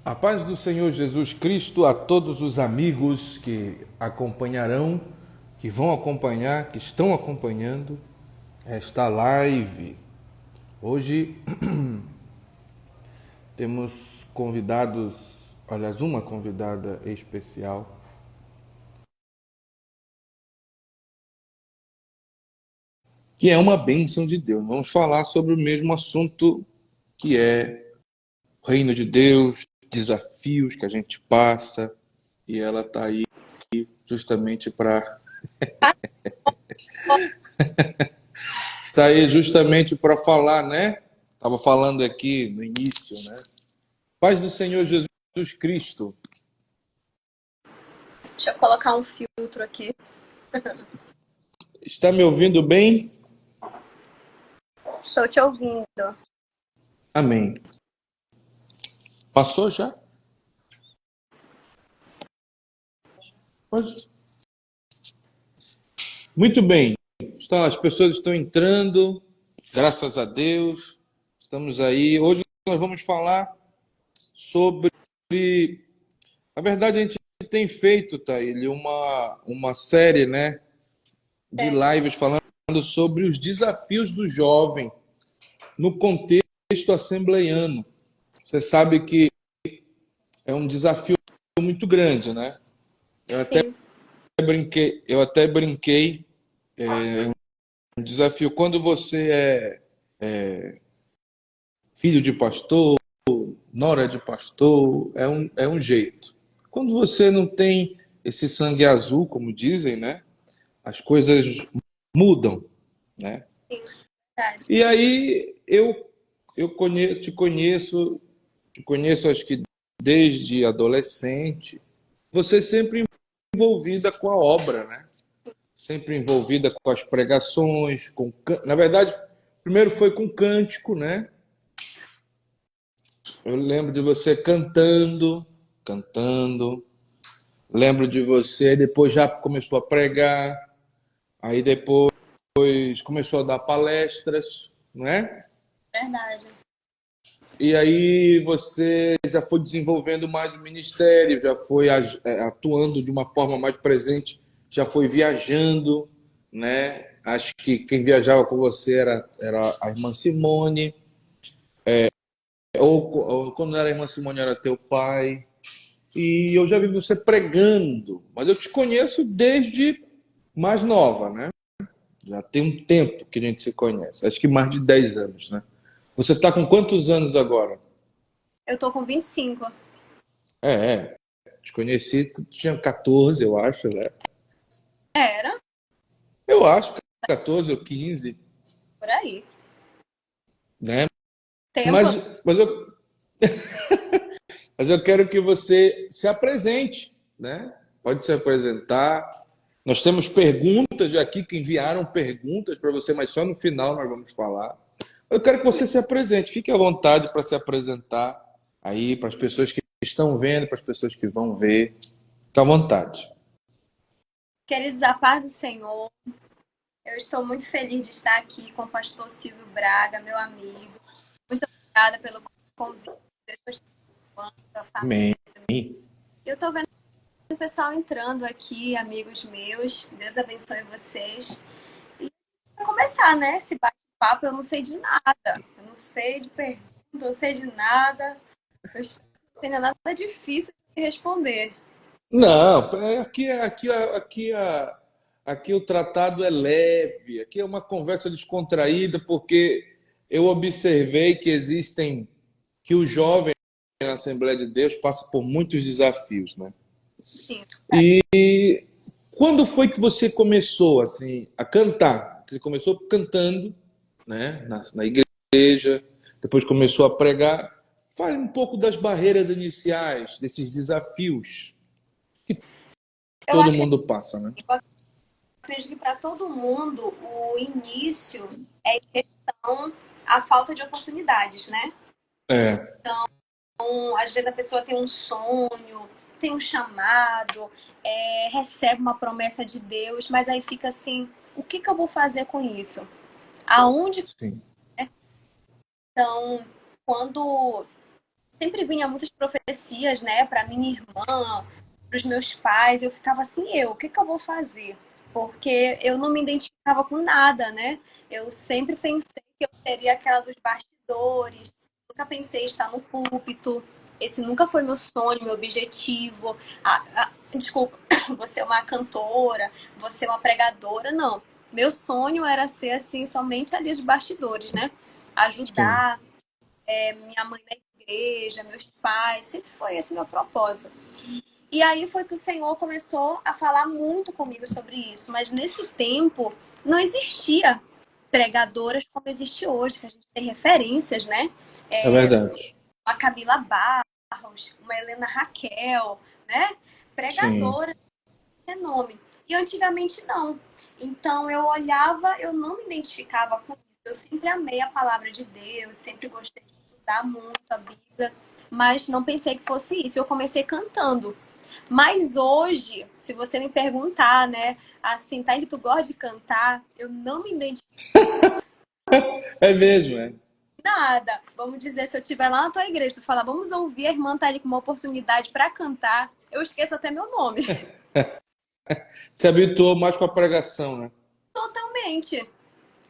A paz do Senhor Jesus Cristo a todos os amigos que acompanharão, que vão acompanhar, que estão acompanhando esta live. Hoje temos convidados, aliás, uma convidada especial. Que é uma bênção de Deus. Vamos falar sobre o mesmo assunto que é o reino de Deus, desafios que a gente passa, e ela está aí justamente para falar, né? Estava falando aqui no início, né? Paz do Senhor Jesus Cristo. Deixa eu colocar um filtro aqui. Está me ouvindo bem? Estou te ouvindo. Amém. Passou já? Pois. Muito bem. As pessoas estão entrando, graças a Deus. Estamos aí. Hoje nós vamos falar sobre. Na verdade, a gente tem feito, Thaíli, uma série, né, de lives falando sobre os desafios do jovem no contexto assembleiano. Você sabe que é um desafio muito grande, né? Sim. Eu até brinquei, um desafio quando você é filho de pastor, nora de pastor, é um jeito. Quando você não tem esse sangue azul, como dizem, né? As coisas mudam, né? Sim, verdade. E aí te conheço acho que desde adolescente. Você sempre envolvida com a obra, né? Sempre envolvida com as pregações, na verdade, primeiro foi com cântico, né? Eu lembro de você cantando. Lembro de você, aí depois já começou a pregar, aí depois começou a dar palestras, não é? Verdade. E aí você já foi desenvolvendo mais o ministério, já foi atuando de uma forma mais presente, já foi viajando, né? Acho que quem viajava com você era a irmã Simone, ou quando não era a irmã Simone era teu pai. E eu já vi você pregando, mas eu te conheço desde mais nova, né? Já tem um tempo que a gente se conhece, acho que mais de 10 anos, né? Você está com quantos anos agora? Eu tô com 25. É. Te conheci, tu tinha 14, eu acho, né? Era? Eu acho, 14 ou 15, Por aí. né? Tempo. Mas, mas, eu, mas eu quero que você se apresente, né? Pode se apresentar. Nós temos perguntas aqui que enviaram perguntas para você, mas só no final nós vamos falar. Eu quero que você se apresente, fique à vontade para se apresentar aí para as pessoas que estão vendo, para as pessoas que vão ver. Fique à vontade. Queridos, a paz do Senhor. Eu estou muito feliz de estar aqui com o pastor Silvio Braga, meu amigo. Muito obrigada pelo convite. Deus a Amém. família. Eu estou vendo o pessoal entrando aqui, amigos meus. Deus abençoe vocês. E para começar, né? Esse bate-papo, eu não sei de nada. Eu não sei de pergunta, eu não sei de nada. Eu espero que não tenha nada difícil de responder. Não, aqui o tratado é leve, aqui é uma conversa descontraída, porque eu observei que o jovem na Assembleia de Deus passa por muitos desafios, né? Sim. E quando foi que você começou assim a cantar? Você começou cantando, né, na igreja, depois começou a pregar. Fale um pouco das barreiras iniciais, desses desafios que Eu todo mundo passa, né? acredito que para todo mundo o início é em questão a falta de oportunidades, né? É, Então, às vezes a pessoa tem um sonho, tem um chamado, recebe uma promessa de Deus, mas aí fica assim, o que que eu vou fazer com isso? Aonde? sim. Então, quando sempre vinha muitas profecias, né, para minha irmã, para os meus pais. Eu ficava assim, o que que eu vou fazer? Porque eu não me identificava com nada, né? Eu sempre pensei que eu seria aquela dos bastidores, nunca pensei em estar no púlpito. Esse nunca foi meu sonho, meu objetivo. Desculpa, você é uma cantora, você é uma pregadora, não. Meu sonho era ser assim, somente ali dos bastidores, né? Sim. Ajudar minha mãe na igreja, meus pais, sempre foi esse meu propósito. E aí foi que o Senhor começou a falar muito comigo sobre isso, mas nesse tempo não existia pregadoras como existe hoje, que a gente tem referências, né? É verdade. A Camila Barros, uma Helena Raquel, né? Sim. Pregadoras de renome. E antigamente não. Então eu olhava, eu não me identificava com isso. Eu sempre amei a palavra de Deus, sempre gostei de estudar muito a Bíblia, mas não pensei que fosse isso. Eu comecei cantando. Mas hoje, se você me perguntar, né, assim, tá, que tu gosta de cantar, eu não me identifico É mesmo, é. em nada. Vamos dizer, se eu estiver lá na tua igreja, tu falar, vamos ouvir, a irmã tá ali com uma oportunidade para cantar, eu esqueço até meu nome. Se habituou mais com a pregação, né? Totalmente.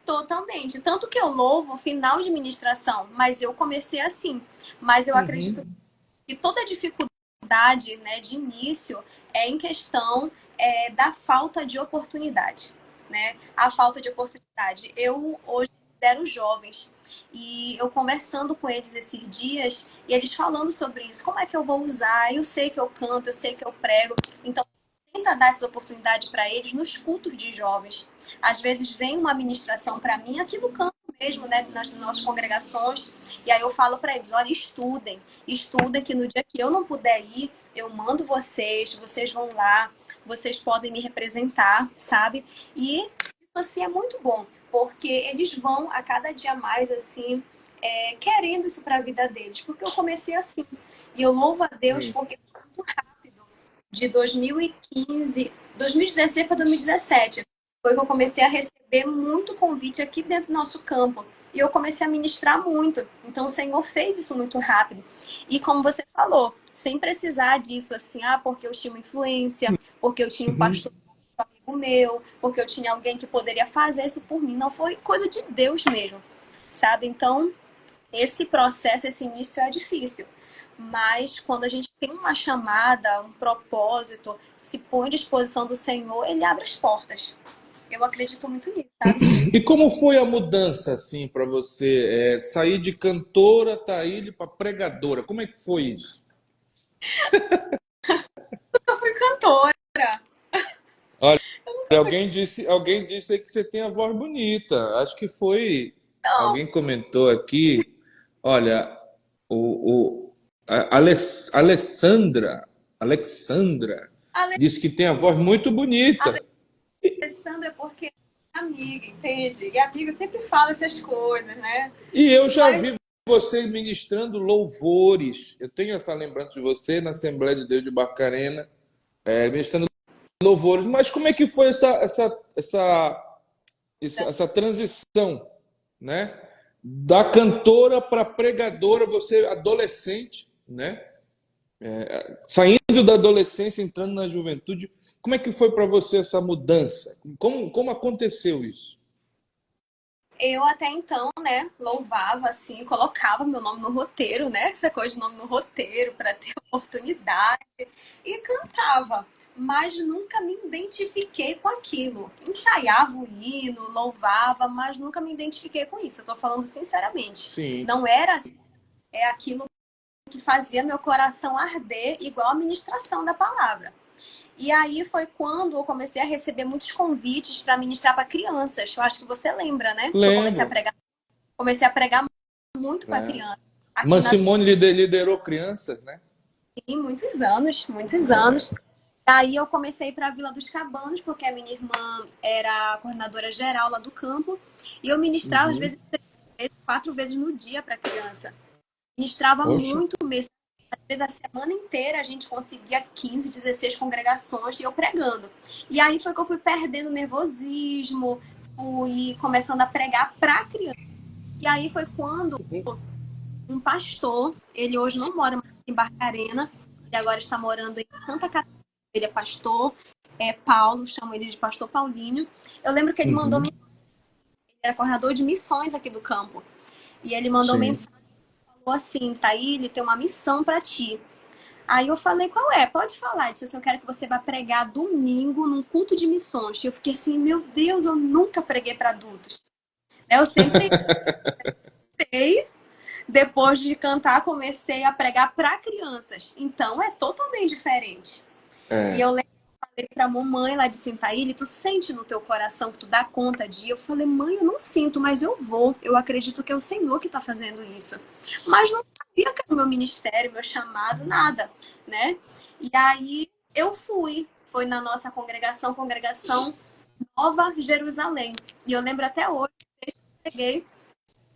Totalmente. Tanto que eu louvo o final de ministração, mas eu comecei assim. Mas eu acredito Uhum. que toda dificuldade, né, de início é em questão da falta de oportunidade, né? A falta de oportunidade. Eu hoje lidero jovens e eu conversando com eles esses dias e eles falando sobre isso. Como é que eu vou usar? Eu sei que eu canto, eu sei que eu prego. Então tenta dar essa oportunidade para eles nos cultos de jovens. Às vezes vem uma ministração para mim aqui no campo mesmo, né, nas nossas congregações, e aí eu falo para eles, olha, estudem que no dia que eu não puder ir, eu mando vocês, vocês vão lá, vocês podem me representar, sabe? E isso assim é muito bom, porque eles vão a cada dia mais assim querendo isso para a vida deles, porque eu comecei assim. E eu louvo a Deus Hum. porque foi muito rápido de 2015, 2016 para 2017. Foi que eu comecei a receber muito convite aqui dentro do nosso campo. E eu comecei a ministrar muito. Então o Senhor fez isso muito rápido. E como você falou, sem precisar disso assim, porque eu tinha uma influência, porque eu tinha um pastor Uhum. amigo meu, porque eu tinha alguém que poderia fazer isso por mim. Não foi coisa de Deus mesmo, sabe? Então, esse processo, esse início é difícil. Mas quando a gente tem uma chamada, um propósito, se põe à disposição do Senhor, ele abre as portas. Eu acredito muito nisso, sabe, Silvio? E como foi a mudança, assim, para você sair de cantora, Thaíli, para pregadora? Como é que foi isso? Eu fui cantora. Olha, alguém disse aí que você tem a voz bonita. Acho que foi. Não, Alguém comentou aqui. Olha, Alessandra disse que tem a voz muito bonita. Alessandra é porque é amiga, entende? E amiga sempre fala essas coisas, né? E eu já Mas vi você ministrando louvores. Eu tenho essa lembrança de você na Assembleia de Deus de Barcarena, ministrando louvores. Mas como é que foi essa transição, né? Da cantora para pregadora, você adolescente, né? Saindo da adolescência, entrando na juventude. Como é que foi para você essa mudança? Como aconteceu isso? eu até então, né, louvava assim, colocava meu nome no roteiro, né? Essa coisa de nome no roteiro para ter oportunidade e cantava, mas nunca me identifiquei com aquilo. Ensaiava o hino, louvava, mas nunca me identifiquei com isso. Eu tô falando sinceramente. Sim. Não era aquilo que fazia meu coração arder igual a ministração da palavra. E aí foi quando eu comecei a receber muitos convites para ministrar para crianças. Eu acho que você lembra, né? Que eu Lembro. comecei a pregar muito para Né? criança. Aqui na Mansimone liderou crianças, né? muitos anos, muitos anos. Aí eu comecei para a Vila dos Cabanos, porque a minha irmã era a coordenadora geral lá do campo, e eu ministrava às Uhum. vezes 3, 4 vezes no dia para criança. Ministrava Poxa. muito mesmo. Às vezes a semana inteira a gente conseguia 15, 16 congregações e eu pregando. E aí foi que eu fui perdendo nervosismo, fui começando a pregar para criança. E aí foi quando um pastor, ele hoje não mora mais em Barcarena, ele agora está morando em Santa Catarina, ele é pastor, é Paulo, chamo ele de pastor Paulinho. Eu lembro que ele mandou, Uhum. ele era coordenador de missões aqui do campo, e ele mandou Sim. mensagem, falou assim, Thaí, ele tem uma missão para ti. Aí eu falei, qual é? Pode falar. Ele disse assim, eu quero que você vá pregar domingo num culto de missões. E eu fiquei assim, meu Deus, eu nunca preguei para adultos. Eu sempre sei. Depois de cantar, comecei a pregar para crianças. Então, é totalmente diferente. E É. eu lembro que eu falei para a mamãe lá de Sintaíli, tu sente no teu coração que tu dá conta de ir? Eu falei, mãe, eu não sinto, mas eu vou. Eu acredito que é o Senhor que está fazendo isso. Mas não sabia que era o meu ministério, meu chamado, nada, né? E aí eu fui. Foi na nossa congregação Nova Jerusalém. E eu lembro até hoje,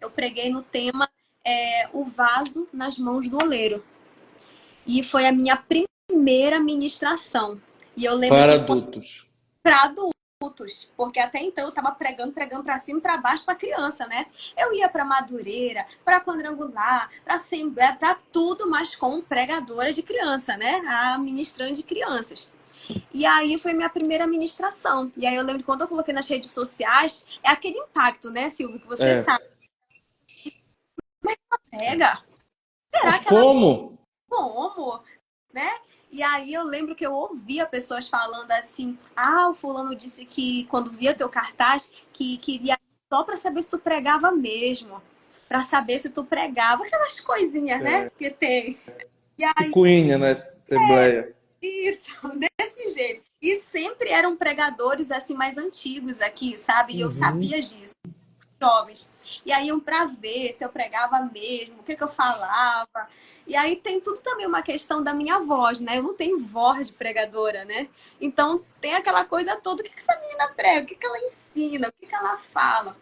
eu preguei no tema O Vaso nas Mãos do Oleiro. E foi a minha primeira ministração. E eu lembro Para que adultos. para adultos, porque até então eu estava pregando para cima e para baixo para criança, né? Eu ia para Madureira, para Quadrangular, para Assembleia, para tudo, mas como pregadora de criança, né? A ministrando de crianças. E aí foi minha primeira ministração. E aí eu lembro que quando eu coloquei nas redes sociais, é aquele impacto, né, Silvio, que você É. sabe. Prega? Mas Será que ela como? como? Né? E aí eu lembro que eu ouvia pessoas falando assim, ah, o fulano disse que quando via teu cartaz, que queria só para saber se tu pregava mesmo, para saber se tu pregava, aquelas coisinhas, né, que tem. E aí, Picuinha na Assembleia. isso, desse jeito. E sempre eram pregadores assim mais antigos aqui, sabe? E eu Uhum. sabia disso, jovens. E aí iam para ver se eu pregava mesmo, o que que eu falava. E aí tem tudo também uma questão da minha voz, né? Eu não tenho voz de pregadora, né? Então tem aquela coisa toda, o que que essa menina prega? O que que ela ensina? O que que ela fala?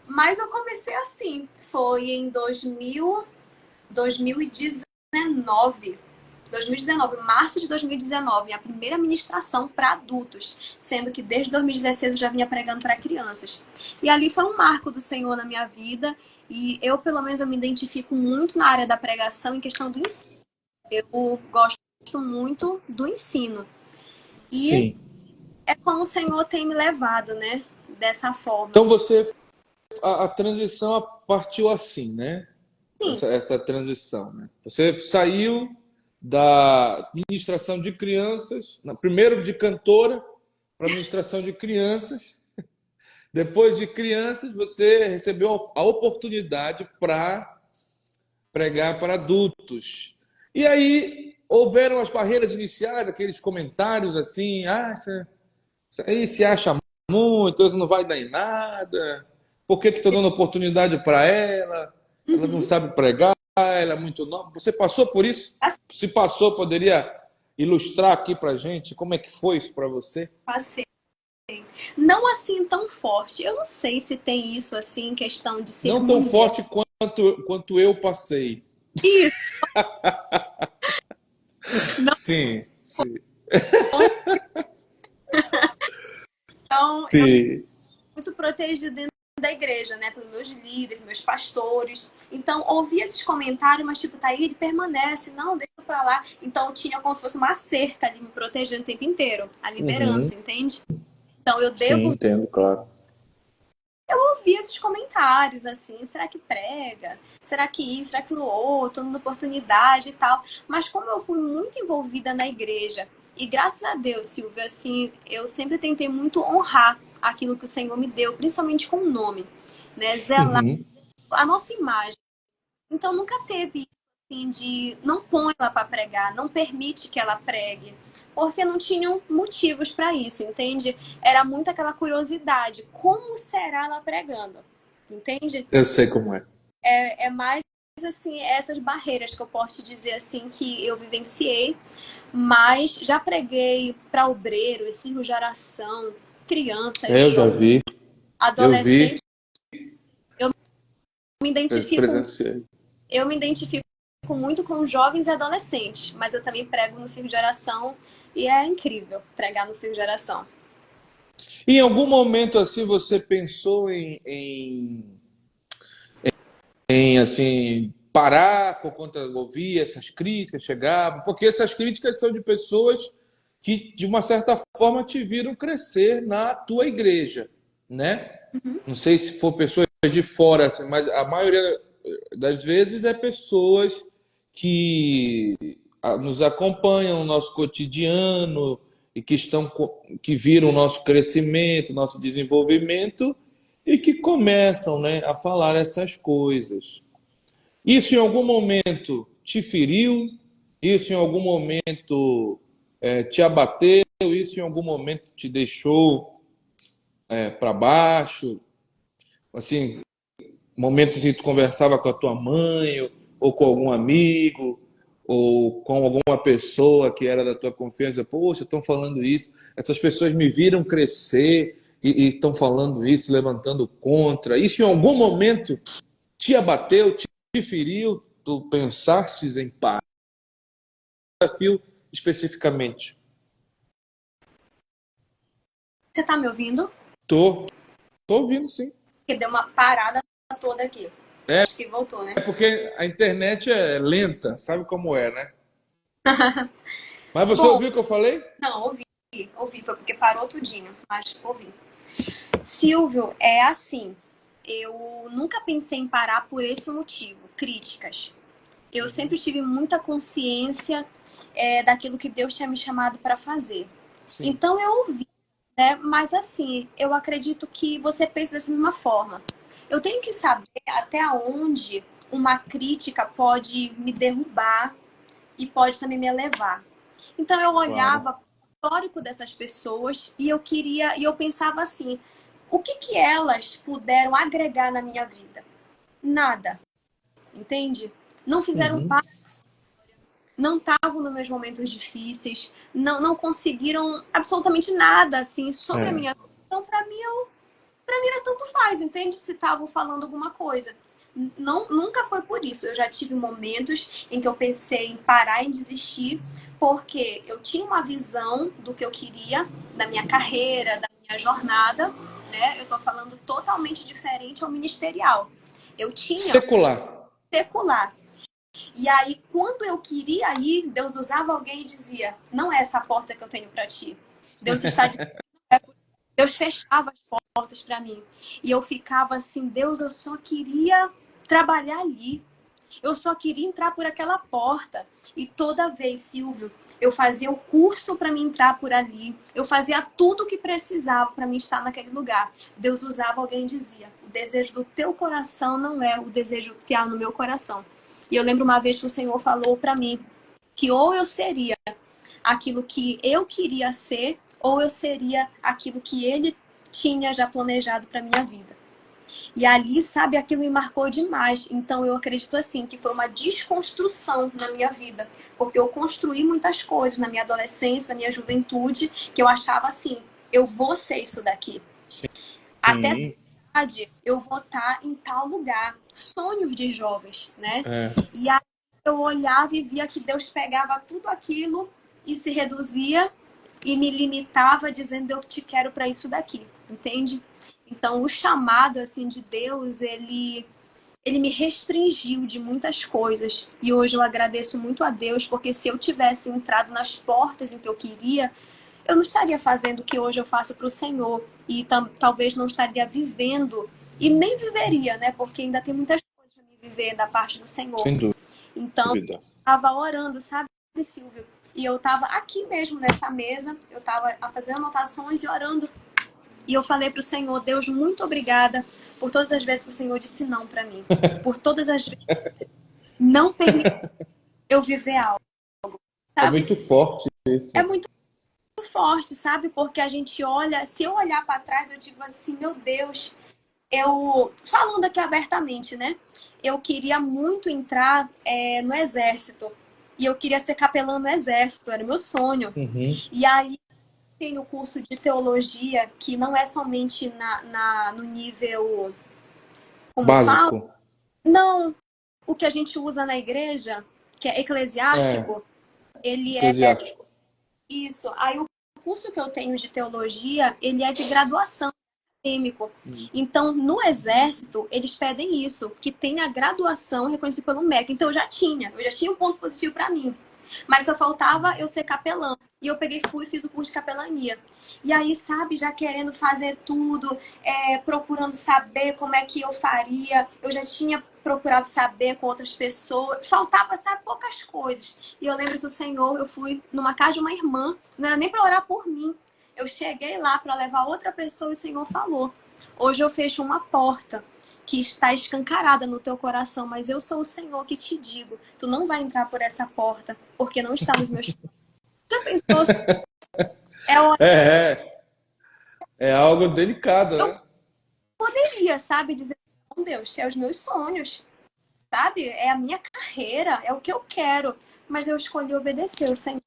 Mas eu comecei assim, foi em 2019. 2019, março de 2019, minha primeira ministração para adultos, sendo que desde 2016 eu já vinha pregando para crianças. E ali foi um marco do Senhor na minha vida, e eu, pelo menos, eu me identifico muito na área da pregação em questão do ensino. Eu gosto muito do ensino. E Sim. é como o Senhor tem me levado, né? Dessa forma. Então você, a transição partiu assim, né? Sim, Essa transição, né? Você saiu da ministração de crianças, primeiro de cantora para ministração de crianças. Depois de crianças, você recebeu a oportunidade para pregar para adultos. E aí houveram as barreiras iniciais, aqueles comentários assim, acha, isso aí se acha muito, não vai dar em nada. Por que estou dando oportunidade para ela? Ela não uhum, sabe pregar, ela é muito nova. Você passou por isso? Se passou, poderia ilustrar aqui para gente como é que foi isso para você? passei. Não assim tão forte. Eu não sei se tem isso assim, em questão de ser Não tão mulher. forte quanto eu passei. Isso, não. Sim, sim. Então, eu Sim. muito protegida dentro da igreja, né? Pelos meus líderes, meus pastores. Então, ouvia esses comentários, mas tipo, tá aí, ele permanece, não, deixa pra lá. Então, tinha como se fosse uma cerca ali me protegendo o tempo inteiro. A Uhum. liderança, entende? Então, eu Sim, devo entendo, claro. ouvir esses comentários, assim, será que prega? Será que isso? Será que o outro? Dando oportunidade e tal. Mas como eu fui muito envolvida na igreja, e graças a Deus, Silvia, assim, eu sempre tentei muito honrar aquilo que o Senhor me deu, principalmente com o nome, né? Zelar Uhum. a nossa imagem. Então nunca teve isso assim de não põe ela para pregar, não permite que ela pregue, porque não tinham motivos para isso, entende? Era muito aquela curiosidade, como será ela pregando? Entende? Eu sei como é. É mais assim essas barreiras que eu posso te dizer assim que eu vivenciei, mas já preguei para obreiros, círculo de oração, crianças, Eu já jovens, vi, eu vi, adolescentes. Eu me identifico presenciei. Eu me identifico muito com jovens e adolescentes, mas eu também prego no ciclo de oração e é incrível pregar no ciclo de oração. Em algum momento assim você pensou em assim parar por conta de ouvir essas críticas, chegavam, porque essas críticas são de pessoas que, de uma certa forma, te viram crescer na tua igreja, né? Não sei se for pessoas de fora, assim, mas a maioria das vezes é pessoas que nos acompanham no nosso cotidiano e que viram o nosso crescimento, nosso desenvolvimento e que começam, né, a falar essas coisas. Isso em algum momento te feriu? Isso em algum momento te abateu? Isso em algum momento te deixou para baixo? Assim, momentos em que tu conversava com a tua mãe ou com algum amigo ou com alguma pessoa que era da tua confiança, poxa, estão falando isso, essas pessoas me viram crescer e estão falando isso, levantando contra. Isso em algum momento te abateu, te feriu, tu pensastes em parar o desafio especificamente? Você tá me ouvindo? Tô ouvindo sim. Que deu uma parada toda aqui. É, Acho que voltou, né? é porque a internet é lenta, sabe como é, né? Mas você Bom, ouviu o que eu falei? não, ouvi, foi porque parou tudinho, mas ouvi. Silvio, é assim, eu nunca pensei em parar por esse motivo, críticas. Eu sempre tive muita consciência daquilo que Deus tinha me chamado para fazer. Sim. Então eu ouvi, né? Mas assim, eu acredito que você pensa dessa mesma forma. Eu tenho que saber até onde uma crítica pode me derrubar e pode também me elevar. Então eu Claro. olhava o histórico dessas pessoas e eu pensava assim, o que elas puderam agregar na minha vida? Nada, entende? Não fizeram Uhum. parte, não estavam nos meus momentos difíceis, não conseguiram absolutamente nada assim sobre a É. minha vida. Então para mim era tanto faz, entende? Se estavam falando alguma coisa. Não, nunca foi por isso. Eu já tive momentos em que eu pensei em parar, em desistir, porque eu tinha uma visão do que eu queria, da minha carreira, da minha jornada, né? Eu tô falando totalmente diferente ao ministerial. Eu tinha Secular. secular. E aí, quando eu queria ir, Deus usava alguém e dizia: não é essa porta que eu tenho para ti. Deus está dizendo. Deus fechava as portas para mim. E eu ficava assim, Deus, eu só queria trabalhar ali. Eu só queria entrar por aquela porta. E toda vez, Silvio, eu fazia o curso para mim entrar por ali. Eu fazia tudo o que precisava para mim estar naquele lugar. Deus usava alguém e dizia: o desejo do teu coração não é o desejo que há no meu coração. E eu lembro uma vez que o Senhor falou para mim que ou eu seria aquilo que eu queria ser, ou eu seria aquilo que ele tinha já planejado para minha vida. E ali, sabe, aquilo me marcou demais. Então eu acredito assim que foi uma desconstrução na minha vida, porque eu construí muitas coisas na minha adolescência, na minha juventude, que eu achava assim, eu vou ser isso daqui. Até Sim. eu vou estar em tal lugar. Sonhos de jovens, né? É. E aí eu olhava e via que Deus pegava tudo aquilo e se reduzia e me limitava dizendo eu te quero para isso daqui, entende? Então o chamado assim de Deus, ele me restringiu de muitas coisas. E hoje eu agradeço muito a Deus, porque se eu tivesse entrado nas portas em que eu queria, eu não estaria fazendo o que hoje eu faço para o Senhor. E talvez não estaria vivendo, e nem viveria, né? Porque ainda tem muitas coisas para me viver da parte do Senhor. Sem Então, eu dúvida. estava orando, sabe, Silvio? E eu estava aqui mesmo nessa mesa, eu estava fazendo anotações e orando. E eu falei para o Senhor: Deus, muito obrigada por todas as vezes que o Senhor disse não para mim. Por todas as vezes não permitiu eu viver algo, É sabe? muito forte É isso. muito forte, sabe? Porque a gente olha, se eu olhar para trás, eu digo assim, meu Deus, eu falando aqui abertamente, né? Eu queria muito entrar no exército e eu queria ser capelã no exército, era meu sonho. Uhum. E aí tem o curso de teologia que não é somente no nível, como fala, Básico. não, o que a gente usa na igreja, que é É. eclesiástico, ele é Eclesiástico. isso. Aí o curso que eu tenho de teologia, ele é de graduação. acadêmico. Então, no Exército, eles pedem isso, que tenha graduação reconhecida pelo MEC. Então, eu já tinha um ponto positivo para mim. Mas só faltava eu ser capelã. E eu fui e fiz o curso de capelania. E aí, sabe, já querendo fazer tudo, procurando saber como é que eu faria. Eu já tinha procurado saber com outras pessoas. Faltava, sabe, poucas coisas. E eu lembro que o Senhor, eu fui numa casa de uma irmã, não era nem para orar por mim. Eu cheguei lá para levar outra pessoa e o Senhor falou: hoje eu fecho uma porta que está escancarada no teu coração, mas eu sou o Senhor que te digo, tu não vai entrar por essa porta, porque não está nos meus planos. Já pensou? É, é algo delicado, Eu né? poderia, sabe, dizer, não, Deus, é os meus sonhos, sabe? É a minha carreira, é o que eu quero, mas eu escolhi obedecer o Senhor.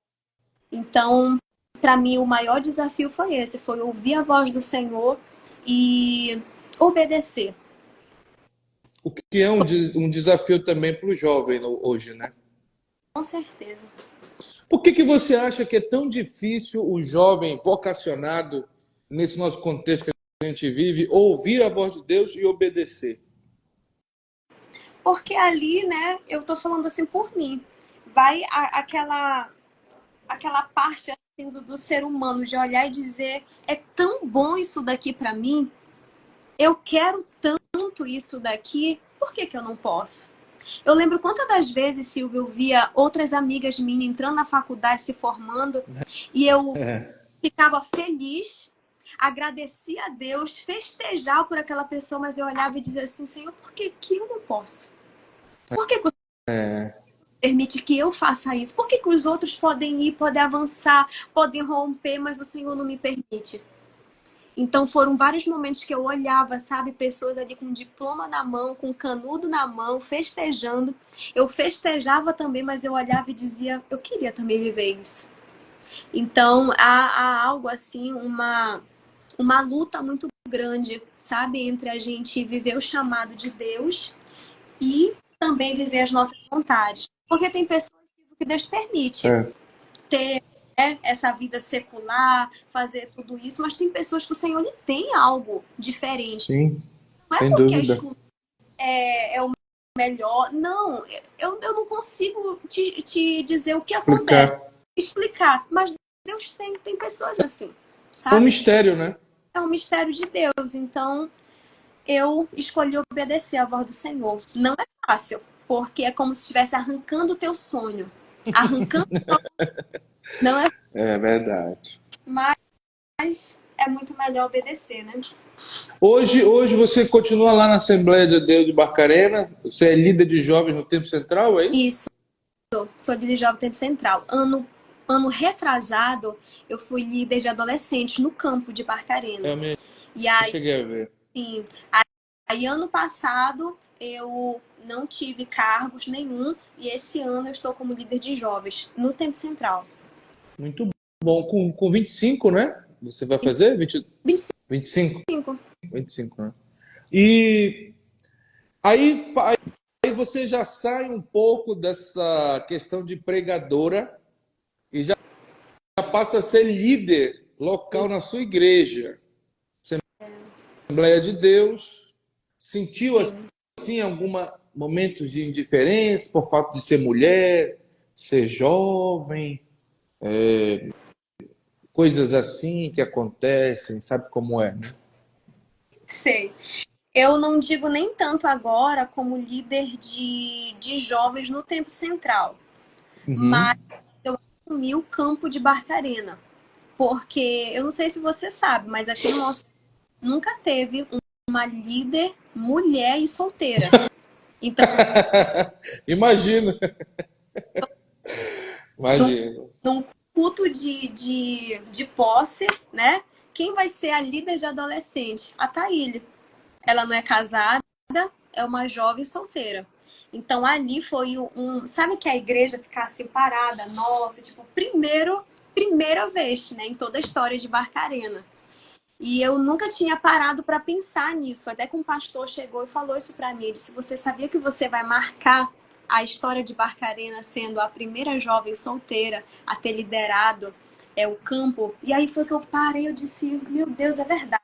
Então, para mim, o maior desafio foi esse, foi ouvir a voz do Senhor e obedecer. O que é um desafio também para o jovem hoje, né? Com certeza. Por que você acha que é tão difícil o jovem vocacionado, nesse nosso contexto que a gente vive, ouvir a voz de Deus e obedecer? Porque ali, né, eu tô falando assim por mim, vai aquela parte assim do ser humano de olhar e dizer, é tão bom isso daqui para mim, eu quero tanto isso daqui, por que que eu não posso? Eu lembro quantas das vezes, Silvia, eu via outras amigas minhas entrando na faculdade, se formando, e eu É, ficava feliz, agradecia a Deus, festejava por aquela pessoa, mas eu olhava e dizia assim, Senhor, por que que eu não posso? Por que que o permite que eu faça isso? Por que que os outros podem ir, podem avançar, podem romper, mas o Senhor não me permite? Então foram vários momentos que eu olhava, sabe, pessoas ali com diploma na mão, com canudo na mão, festejando. Eu festejava também, mas eu olhava e dizia, eu queria também viver isso. Então há algo assim, uma luta muito grande, sabe, entre a gente viver o chamado de Deus e também viver as nossas vontades. Porque tem pessoas que Deus permite é, ter, né, essa vida secular, fazer tudo isso, mas tem pessoas que o Senhor lhe tem algo diferente. sim, Não é sem porque a dúvida. escola é o melhor. Não, eu não consigo te dizer o que acontece, Explicar. explicar, mas Deus tem pessoas assim, É um sabe? mistério, né? É um mistério de Deus. Então, eu escolhi obedecer à voz do Senhor. Não é fácil, porque é como se estivesse arrancando o teu sonho. Arrancando, não é, É verdade. mas é muito melhor obedecer, né? Hoje você continua lá na Assembleia de Deus de Barcarena? Você é líder de jovens no Tempo Central, é isso? Isso, sou líder jovem Tempo Central. Ano retrasado, eu fui líder de adolescentes no campo de Barcarena. Eu me E aí, cheguei a ver. sim, aí ano passado eu não tive cargos nenhum e esse ano eu estou como líder de jovens no Tempo Central. Muito bom. Com 25, né? Você vai fazer? 20, 25? 25. 25, né? E aí você já sai um pouco dessa questão de pregadora e já passa a ser líder local na sua igreja. Assembleia de Deus. Sentiu Sim. assim alguma momentos de indiferença por fato de ser mulher, ser jovem, coisas assim que acontecem, sabe como é, né? Sei. Eu não digo nem tanto agora como líder de jovens no Tempo Central, mas Uhum. eu assumi o campo de Barcarena. Porque eu não sei se você sabe, mas aqui no nosso nunca teve uma líder mulher e solteira. Então, Imagino, num, imagino. num culto de posse, né? Quem vai ser a líder de adolescente? A Thaília. Ela não é casada, é uma jovem solteira. Então ali foi um. Sabe que a igreja ficasse parada? Nossa, tipo, primeira vez, né? Em toda a história de Barcarena. E eu nunca tinha parado para pensar nisso. Até que um pastor chegou e falou isso para mim. Ele disse: você sabia que você vai marcar a história de Barcarena sendo a primeira jovem solteira a ter liderado o campo? E aí foi que eu parei, eu disse: meu Deus, é verdade.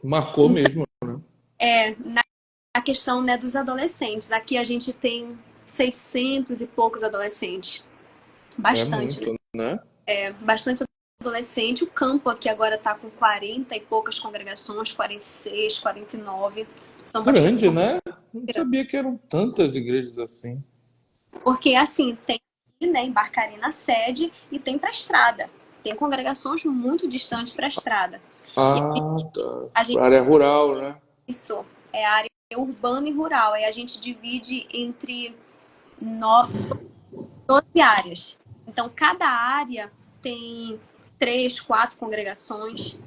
Marcou mesmo, né? Na questão, né, dos adolescentes. Aqui a gente tem 600 e poucos adolescentes. É Bastante, né? muito, né? Bastante adolescente. O campo aqui agora está com 40 e poucas congregações, 46, 49. São bastante Grande, né? Não sabia que eram tantas igrejas assim. porque, assim, tem aqui, né, em Barcarena na sede e tem para a estrada. Tem congregações muito distantes para a estrada. E Ah, tá. a gente, Área rural, né? isso é a área urbana e rural. Aí a gente divide entre 12 áreas. Então, cada área tem 3, 4 congregações,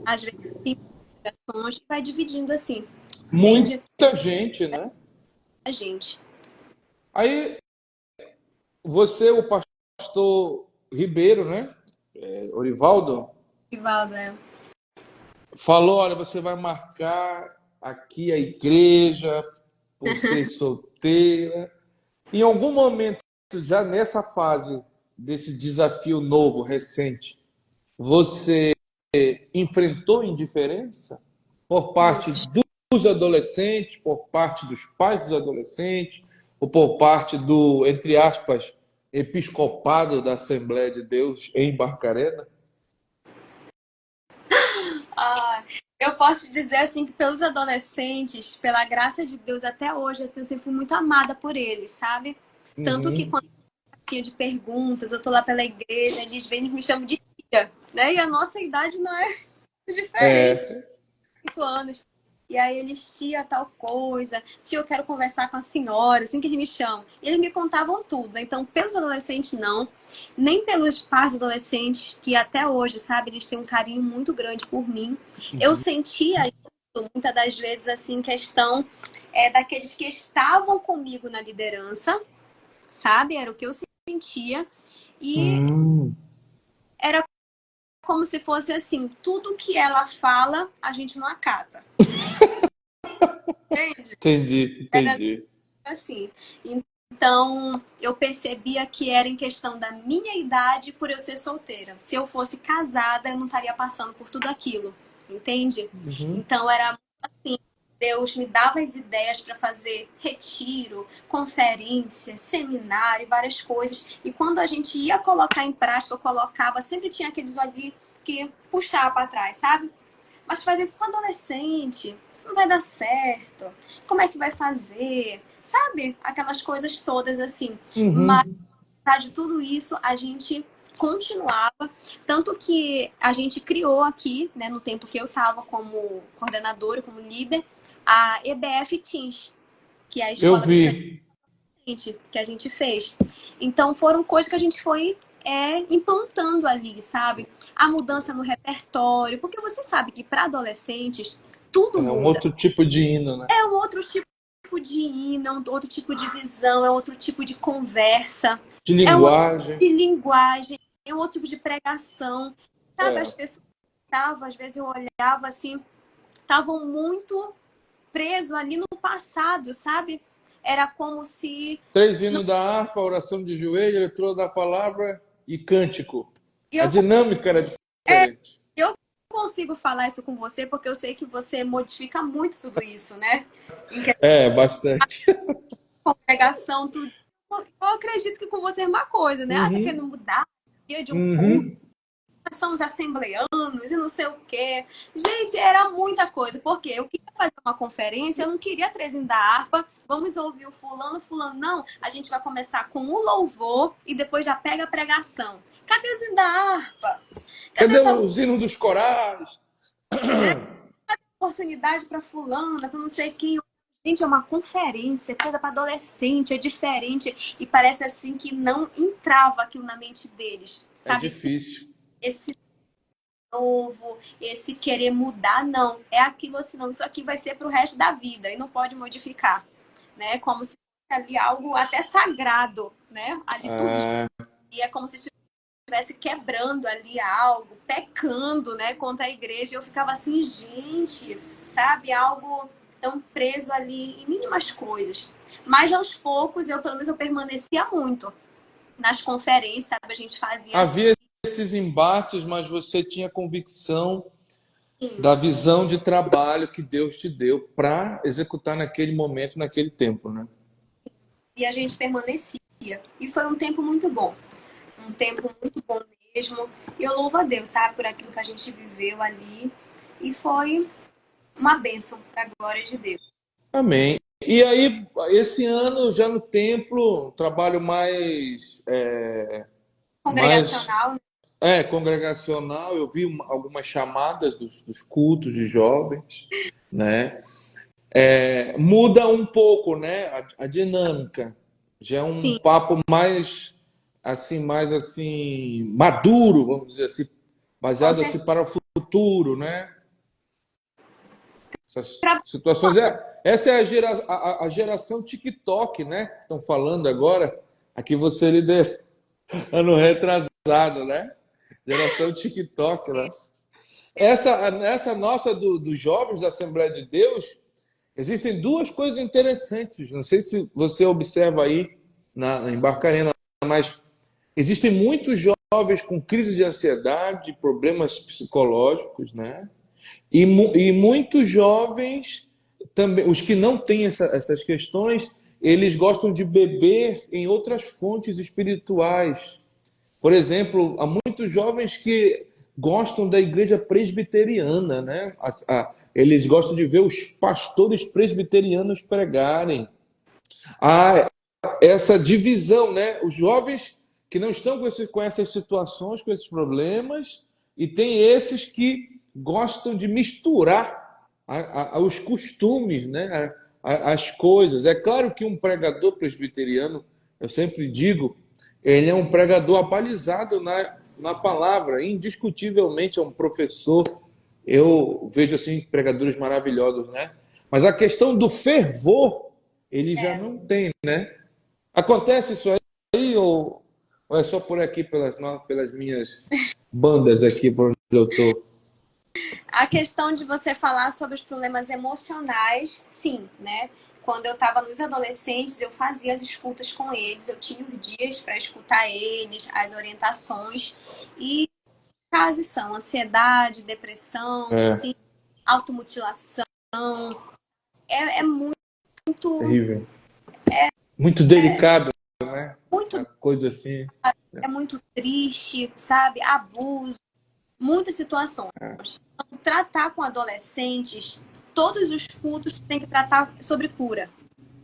às vezes 5 congregações, e vai dividindo assim, entende? Muita gente, né? A gente. Aí você, o pastor Ribeiro, né? Orivaldo, Rivaldo, falou: olha, você vai marcar aqui a igreja por ser solteira. Em algum momento, já nessa fase desse desafio novo, recente, você enfrentou indiferença por parte muitos. dos adolescentes, por parte dos pais dos adolescentes, ou por parte do, entre aspas, episcopado da Assembleia de Deus em Barcarena? Ah, eu posso dizer assim que pelos adolescentes, pela graça de Deus até hoje, assim, eu sempre fui muito amada por eles, sabe? Tanto que Uhum. quando tinha de perguntas, eu tô lá pela igreja, eles vêm e me chamam de tia, né? E a nossa idade não é diferente, É, 5 anos. E aí eles, tia, tal coisa, tia, eu quero conversar com a senhora, assim que eles me chamam. E eles me contavam tudo, né? Então, pelos adolescentes, não. Nem pelos pais adolescentes, que até hoje, sabe, eles têm um carinho muito grande por mim. Eu sentia isso, muitas das vezes, assim, questão daqueles que estavam comigo na liderança, sabe? Era o que eu sentia. E hum, era como se fosse assim, tudo que ela fala, a gente não acata. Entende? entendi, Era entendi. assim. Então, eu percebia que era em questão da minha idade por eu ser solteira. Se eu fosse casada, eu não estaria passando por tudo aquilo, entende? Uhum. Então, era assim, Deus me dava as ideias para fazer retiro, conferência, seminário, várias coisas. E quando a gente ia colocar em prática, eu colocava, sempre tinha aqueles ali que puxava para trás, sabe? Mas fazer isso com adolescente, isso não vai dar certo. Como é que vai fazer? Sabe? Aquelas coisas todas assim. Mas, Uhum. apesar de tudo isso, a gente continuava. Tanto que a gente criou aqui, né, no tempo que eu estava como coordenadora, como líder, a EBF Teams, que é a Eu escola bíblica vi. que a gente fez. Então foram coisas que a gente foi implantando ali, sabe? A mudança no repertório, porque você sabe que para adolescentes tudo É um muda. outro tipo de hino, né? É um outro tipo de hino, é um outro tipo de visão, é outro tipo de conversa, De é um outro linguagem. tipo de linguagem, é um outro tipo de pregação. Sabe, as É. pessoas estavam, às vezes eu olhava assim, estavam muito presos ali no passado, sabe? Era como se 3 hinos da harpa, oração de joelho, leitura da palavra e cântico. A eu dinâmica era diferente. Eu consigo falar isso com você porque eu sei que você modifica muito tudo isso, né? Em questão É, bastante. de congregação, tudo. Eu acredito que com você é uma coisa, né? Ah, tá querendo Uhum, mudar o dia de um culto, uhum. nós somos assembleanos e não sei o quê. Gente, era muita coisa. Porque eu queria fazer uma conferência, eu não queria trazer da harpa, vamos ouvir o fulano, fulano. Não, a gente vai começar com o louvor e depois já pega a pregação. Cadê o da harpa? Cadê Cadê tal os hinos dos corais? oportunidade para fulana, para não sei quem? Gente, é uma conferência, coisa para adolescente, é diferente. E parece assim que não entrava aquilo na mente deles. É Sabe? difícil. Esse novo, esse querer mudar, não. É aquilo assim, não. Isso aqui vai ser para o resto da vida e não pode modificar. Né? Como se fosse ali algo até sagrado, né? A liturgia. Ah, E é como se estivesse quebrando ali algo, pecando, né, contra a igreja. Eu ficava assim, gente, sabe, algo tão preso ali em mínimas coisas. Mas aos poucos, eu pelo menos eu permanecia muito nas conferências, sabe? A gente fazia assim. havia esses embates, mas você tinha convicção Sim. da visão de trabalho que Deus te deu para executar naquele momento, naquele tempo, né? E a gente permanecia. E foi um tempo muito bom. Um tempo muito bom mesmo. E eu louvo a Deus, sabe, por aquilo que a gente viveu ali. E foi uma bênção para a glória de Deus. Amém. E aí, esse ano, já no templo, um trabalho mais Congregacional, né? congregacional. Eu vi algumas chamadas dos cultos de jovens, né? Muda um pouco, né? A dinâmica. Já é um Sim, papo mais assim maduro, vamos dizer assim, com baseado assim certeza. para o futuro, né? Essas situações. Essa é a geração TikTok, né? Estão falando agora. Aqui você liderou ano retrasado, né? Geração TikTok, né? Essa nossa dos jovens da Assembleia de Deus, existem duas coisas interessantes. Não sei se você observa aí em Barcarena, mas existem muitos jovens com crise de ansiedade, problemas psicológicos, né? E muitos jovens, também, os que não têm essas questões, eles gostam de beber em outras fontes espirituais. Por exemplo, há muitos jovens que gostam da igreja presbiteriana, né? Eles gostam de ver os pastores presbiterianos pregarem. Há essa divisão, né? Os jovens que não estão com essas situações, com esses problemas, e tem esses que gostam de misturar os costumes, né? As coisas. É claro que um pregador presbiteriano, eu sempre digo, ele é um pregador abalizado na palavra, indiscutivelmente é um professor. Eu vejo assim pregadores maravilhosos, né? Mas a questão do fervor, ele já É. não tem, né? Acontece isso aí ou é só por aqui pelas minhas bandas aqui por onde eu tô? A questão de você falar sobre os problemas emocionais, sim, né? Quando eu estava nos adolescentes, eu fazia as escutas com eles, eu tinha os dias para escutar eles, as orientações. E casos são ansiedade, depressão, É, sim, automutilação. É muito, terrível. Muito delicado, né? muito, Uma coisa assim. é muito triste, sabe? Abuso, muitas situações. Então, tratar com adolescentes, todos os cultos têm que tratar sobre cura.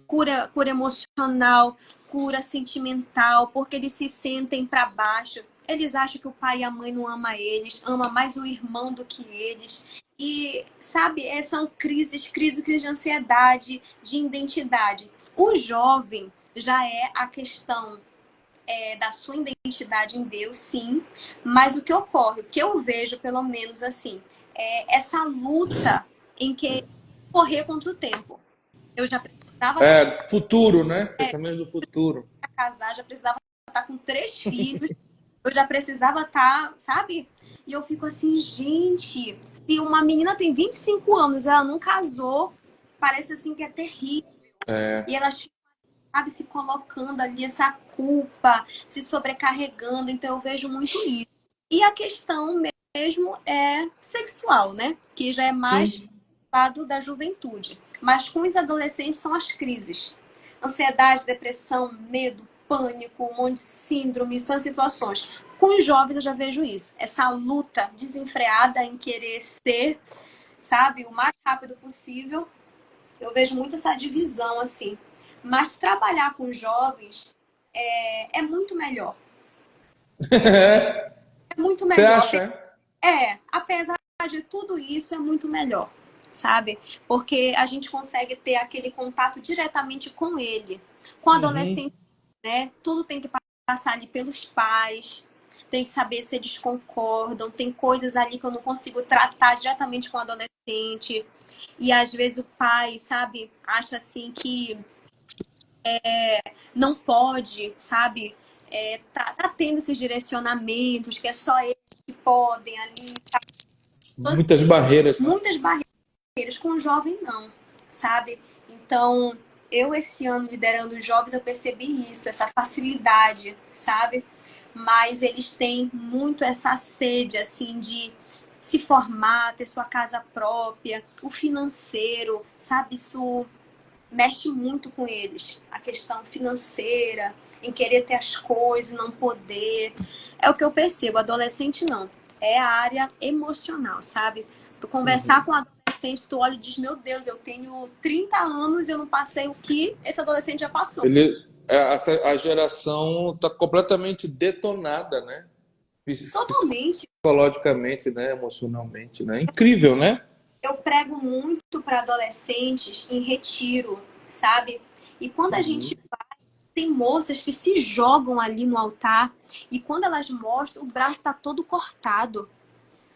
Cura emocional, cura sentimental, porque eles se sentem para baixo. Eles acham que o pai e a mãe não ama eles, ama mais o irmão do que eles. E, sabe, são crises de ansiedade, de identidade. O jovem já é a questão da sua identidade em Deus, sim, mas o que ocorre, o que eu vejo, pelo menos assim, é essa luta em que correr contra o tempo. Eu já precisava estar Futuro, né? Pensamento do futuro. para casar, já precisava estar com 3 filhos, eu já precisava estar, sabe? E eu fico assim, gente, se uma menina tem 25 anos, ela não casou, parece assim que é terrível. E ela, sabe, se colocando ali essa culpa, se sobrecarregando, então eu vejo muito isso. E a questão mesmo é sexual, né? Que já é mais Sim. lado da juventude. Mas com os adolescentes são as crises. Ansiedade, depressão, medo, pânico, um monte de síndromes, tantas situações. Com os jovens eu já vejo isso. Essa luta desenfreada em querer ser, sabe, o mais rápido possível. Eu vejo muito essa divisão, assim. Mas trabalhar com jovens é muito melhor. É muito Você melhor. acha, é? Apesar de tudo isso, é muito melhor, sabe? Porque a gente consegue ter aquele contato diretamente com ele. Com o Uhum. adolescente, né? Tudo tem que passar ali pelos pais, tem que saber se eles concordam. Tem coisas ali que eu não consigo tratar diretamente com o adolescente. E às vezes o pai, sabe, acha assim que não pode, sabe? Tá tendo esses direcionamentos, que é só eles que podem ali. Muitas barreiras, né? Muitas barreiras com o jovem, não, sabe? Então, eu esse ano liderando os jovens, eu percebi isso, essa facilidade, sabe? Mas eles têm muito essa sede, assim, de se formar, ter sua casa própria, o financeiro, sabe? Isso mexe muito com eles. A questão financeira, em querer ter as coisas, não poder. É o que eu percebo. Adolescente não. É a área emocional, sabe? Tu conversar com um adolescente, tu olha e diz, meu Deus, eu tenho 30 anos e eu não passei o que esse adolescente já passou. A geração está completamente detonada, né? Totalmente. Psicologicamente, né? Emocionalmente, né? Incrível, né? Eu prego muito para adolescentes em retiro, sabe? E quando a gente tem moças que se jogam ali no altar e quando elas mostram, o braço está todo cortado,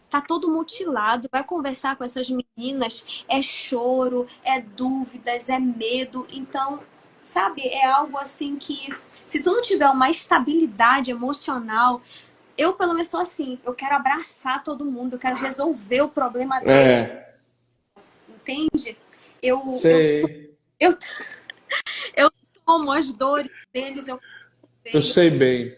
tá todo mutilado. Vai conversar com essas meninas, é choro, é dúvidas, é medo. Então, sabe, é algo assim que se tu não tiver uma estabilidade emocional, eu pelo menos sou assim, eu quero abraçar todo mundo, eu quero resolver o problema deles, entende? Eu, eu, Sei. eu, eu tomo as dores deles, eu Eu vejo sei bem.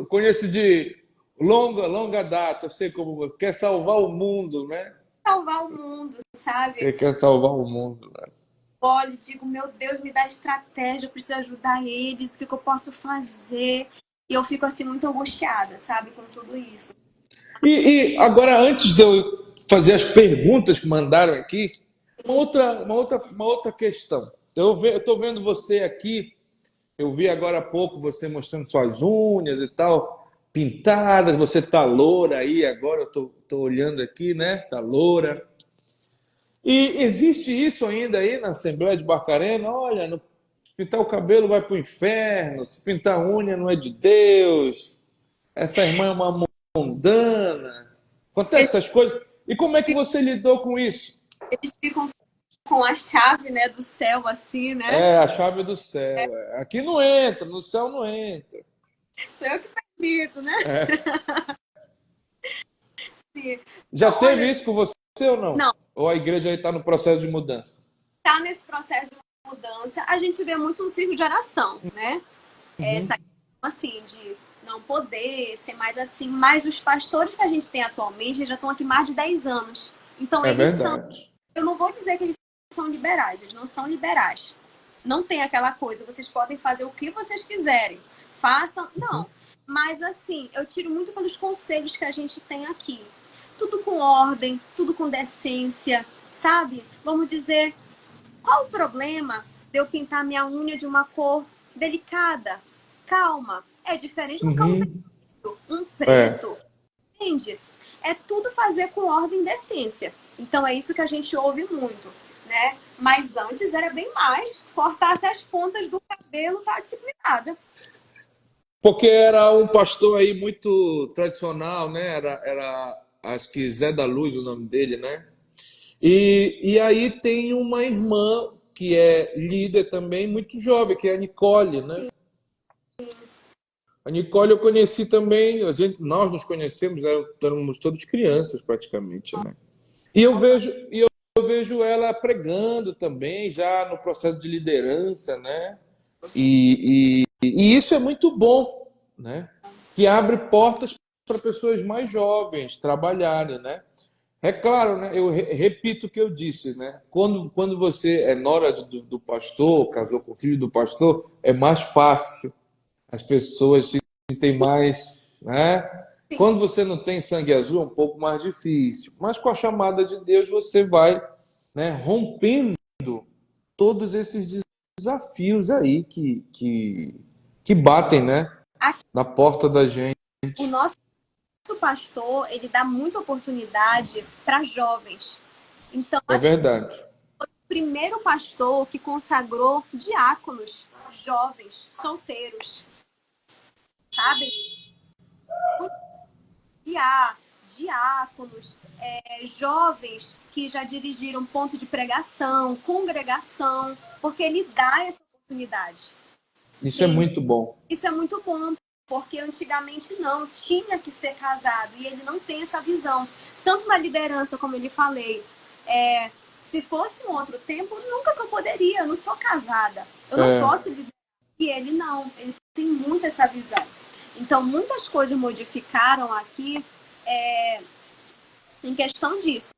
Conheço de longa data. Eu sei como você quer salvar o mundo, né? salvar o mundo, sabe? Você quer salvar o mundo, né? Olho, digo, meu Deus, me dá estratégia, eu preciso ajudar eles, o que eu posso fazer? E eu fico assim muito angustiada, sabe, com tudo isso. E agora, antes de eu fazer as perguntas que mandaram aqui, uma outra questão. Eu estou vendo você aqui, eu vi agora há pouco você mostrando suas unhas e tal, pintadas, você tá loura aí agora, tô olhando aqui, né? Tá loura. E existe isso ainda aí na Assembleia de Barcarena? Olha, se pintar o cabelo vai para o inferno, se pintar a unha não é de Deus, essa irmã é uma mundana. Eles, Acontece essas coisas. E como é que você lidou com isso? eles ficam com a chave, né, do céu, assim, né? É a chave do céu. Aqui não entra, no céu não entra. Sou eu que permito, né? Sim. Já Então, olha, teve isso com você ou não? não, Ou a igreja está no processo de mudança? tá nesse processo de mudança, a gente vê muito um ciclo de oração, né? Essa questão, assim, de não poder ser mais assim, mas os pastores que a gente tem atualmente já estão aqui mais de 10 anos. Então, É eles são, verdade. eu não vou dizer que eles são liberais, eles não são liberais. Não tem aquela coisa, vocês podem fazer o que vocês quiserem. Façam, não. Mas assim, eu tiro muito pelos conselhos que a gente tem aqui. Tudo com ordem, tudo com decência, sabe? Vamos dizer, qual o problema de eu pintar minha unha de uma cor delicada? Calma, é diferente do que um Uhum. vermelho, um É. preto, entende? É tudo fazer com ordem e decência. Então é isso que a gente ouve muito, né? Mas antes era bem mais, cortasse as pontas do cabelo, tá disciplinada. Porque era um pastor aí muito tradicional, né? Acho que Zé da Luz o nome dele, né? E aí tem uma irmã que é líder também, muito jovem, que é a Nicole, né? A Nicole eu conheci também, nós nos conhecemos, né? Éramos todos crianças praticamente, né? E eu vejo ela pregando também, já no processo de liderança, né? E isso é muito bom, né? Que abre portas para pessoas mais jovens trabalharem, né? É claro, né? Eu repito o que eu disse, né? Quando você é nora do pastor, casou com o filho do pastor, é mais fácil. As pessoas se sentem mais, né? Quando você não tem sangue azul, é um pouco mais difícil. Mas com a chamada de Deus, você vai, né, rompendo todos esses desafios aí que batem, né, Aqui, na porta da gente. o nosso pastor, ele dá muita oportunidade para jovens. Então, É assim, verdade. o primeiro pastor que consagrou diáconos jovens, solteiros, sabe? E há diáconos, jovens que já dirigiram ponto de pregação, congregação, porque ele dá essa oportunidade. Isso é Entende? muito bom. Isso é muito bom, porque antigamente não, tinha que ser casado, e ele não tem essa visão. Tanto na liderança, como eu lhe falei, se fosse um outro tempo, nunca que eu poderia, eu não sou casada, eu não É, posso liderar. E ele não, ele tem muito essa visão. Então, muitas coisas modificaram aqui em questão disso,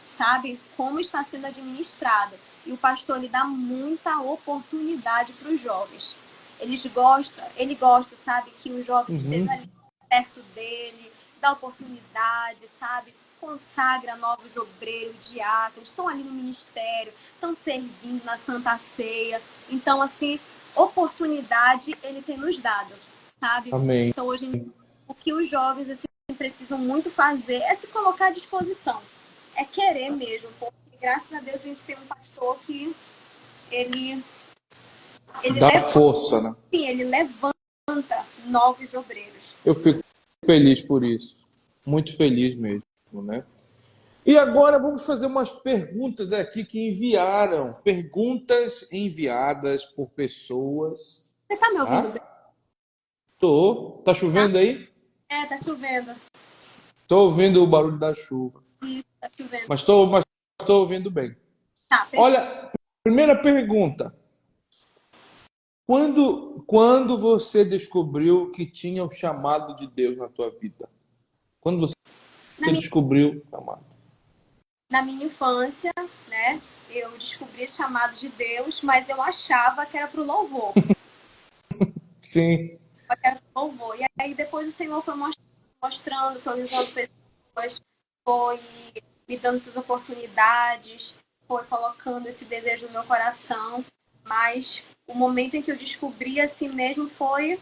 sabe? Como está sendo administrado. E o pastor ele dá muita oportunidade para os jovens. Ele gosta, sabe, que os jovens estejam ali perto dele, dá oportunidade, sabe? Consagra novos obreiros, diáconos, estão ali no ministério, estão servindo na Santa Ceia. Então, assim, oportunidade ele tem nos dado, sabe? Amém. Então, hoje em dia, o que os jovens assim, precisam muito fazer é se colocar à disposição. É querer mesmo, porque graças a Deus a gente tem um pastor que ele Dá levanta, força, né? sim, ele levanta novos obreiros. Eu fico feliz por isso. Muito feliz mesmo, né? E agora vamos fazer umas perguntas aqui que enviaram. Perguntas enviadas por pessoas. Você tá me ouvindo bem? Tá? Tô. Tá chovendo aí? Tá chovendo. Tô ouvindo o barulho da chuva. Isso, tá chovendo. Mas tô ouvindo bem. Tá, perfeito. Olha, primeira pergunta. Quando você descobriu que tinha o chamado de Deus na tua vida? Quando você descobriu o chamado? Na minha infância, né, eu descobri esse chamado de Deus, mas eu achava que era pro louvor. Sim. Era pro louvor. E aí depois o Senhor foi mostrando, foi usando pessoas, foi me dando essas oportunidades, foi colocando esse desejo no meu coração. Mas o momento em que eu descobri assim mesmo foi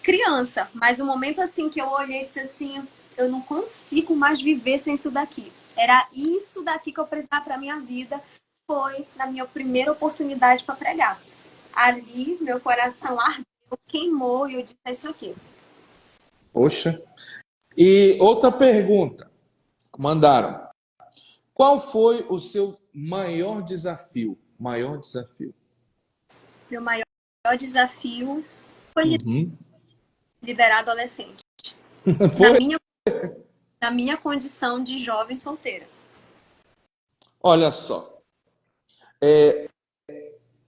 criança. Mas o momento assim que eu olhei e disse assim, eu não consigo mais viver sem isso daqui. Era isso daqui que eu precisava para minha vida. Foi na minha primeira oportunidade para pregar. Ali, meu coração ardeu, queimou e eu disse, é isso aqui. Poxa. E outra pergunta. Mandaram. Qual foi o seu maior desafio? Maior desafio. Meu maior desafio foi liderar adolescente. Foi? Na minha condição de jovem solteira. Olha só.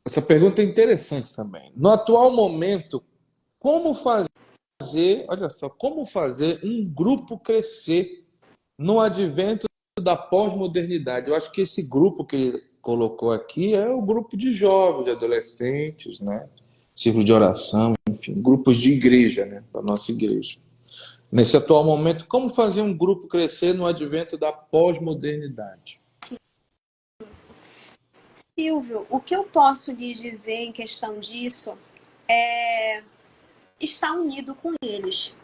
Essa pergunta é interessante também. No atual momento, como fazer, olha só, como fazer um grupo crescer no advento da pós-modernidade? Eu acho que esse grupo que ele colocou aqui é o grupo de jovens, de adolescentes, né? Círculo de oração, enfim, grupos de igreja, né? Da nossa igreja. Nesse atual momento, como fazer um grupo crescer no advento da pós-modernidade? Silvio, o que eu posso lhe dizer em questão disso é estar unido com eles.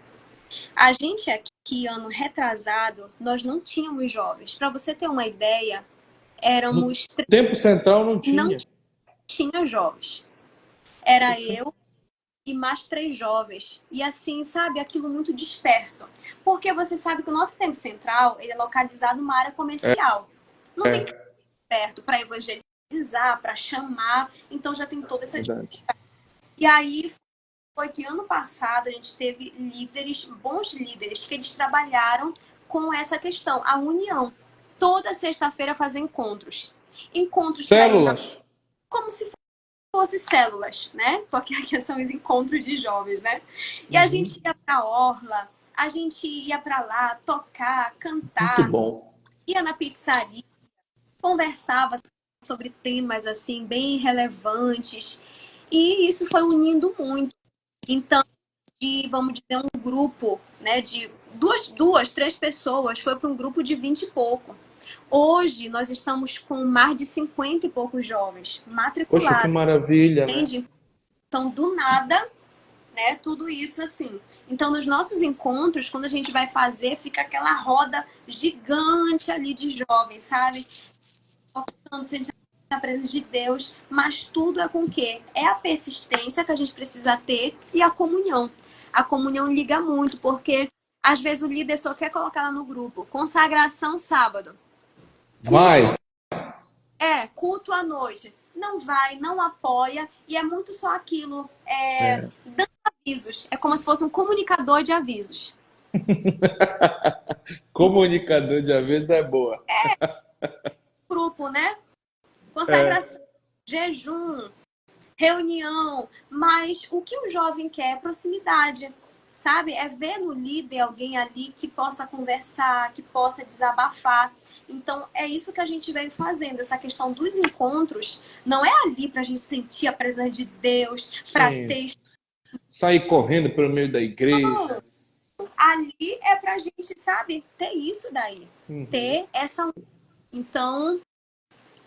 A gente aqui, ano retrasado, nós não tínhamos jovens. Para você ter uma ideia, No éramos tempo central não não tinha. tinha jovens. Era Poxa. eu e mais 3 jovens. E assim, sabe, aquilo muito disperso. Porque você sabe que o nosso tempo central ele é localizado numa área comercial. Não tem perto para evangelizar, para chamar. Então já tem toda essa Verdade. E aí foi que ano passado a gente teve líderes, bons líderes, que eles trabalharam com essa questão, a união. Toda sexta-feira fazer encontros. Encontros para ir Células. como se fosse células, né? Porque aqui são os encontros de jovens, né? E a gente ia pra orla, a gente ia pra lá tocar, Muito cantar, bom. ia na pizzaria, conversava sobre temas assim bem relevantes. E isso foi unindo muito. Então, vamos dizer, um grupo, né, de duas, 3 pessoas, foi para um grupo de 20 e pouco. Hoje, nós estamos com mais de 50 e poucos jovens Poxa, que matriculados, maravilha, né? entende? Então, do nada, né, tudo isso assim. Então, nos nossos encontros, quando a gente vai fazer, fica aquela roda gigante ali de jovens, sabe? Tocando, sentindo a presença de Deus, mas tudo é com o quê? É a persistência que a gente precisa ter e a comunhão. A comunhão liga muito, porque às vezes o líder só quer colocar ela no grupo. Consagração sábado. Vai. Culto à noite. Não vai, não apoia, e é muito só aquilo. Dando avisos. É como se fosse um comunicador de avisos. Comunicador de aviso é boa. Grupo, né? Consagração, jejum, reunião. Mas o que o jovem quer é proximidade. sabe? É ver no líder alguém ali que possa conversar, que possa desabafar. Então, é isso que a gente veio fazendo. Essa questão dos encontros não é ali para a gente sentir a presença de Deus, para Sim. ter. Sair correndo pelo meio da igreja. Ali é para a gente, sabe, ter isso daí. Uhum. Ter essa. Então,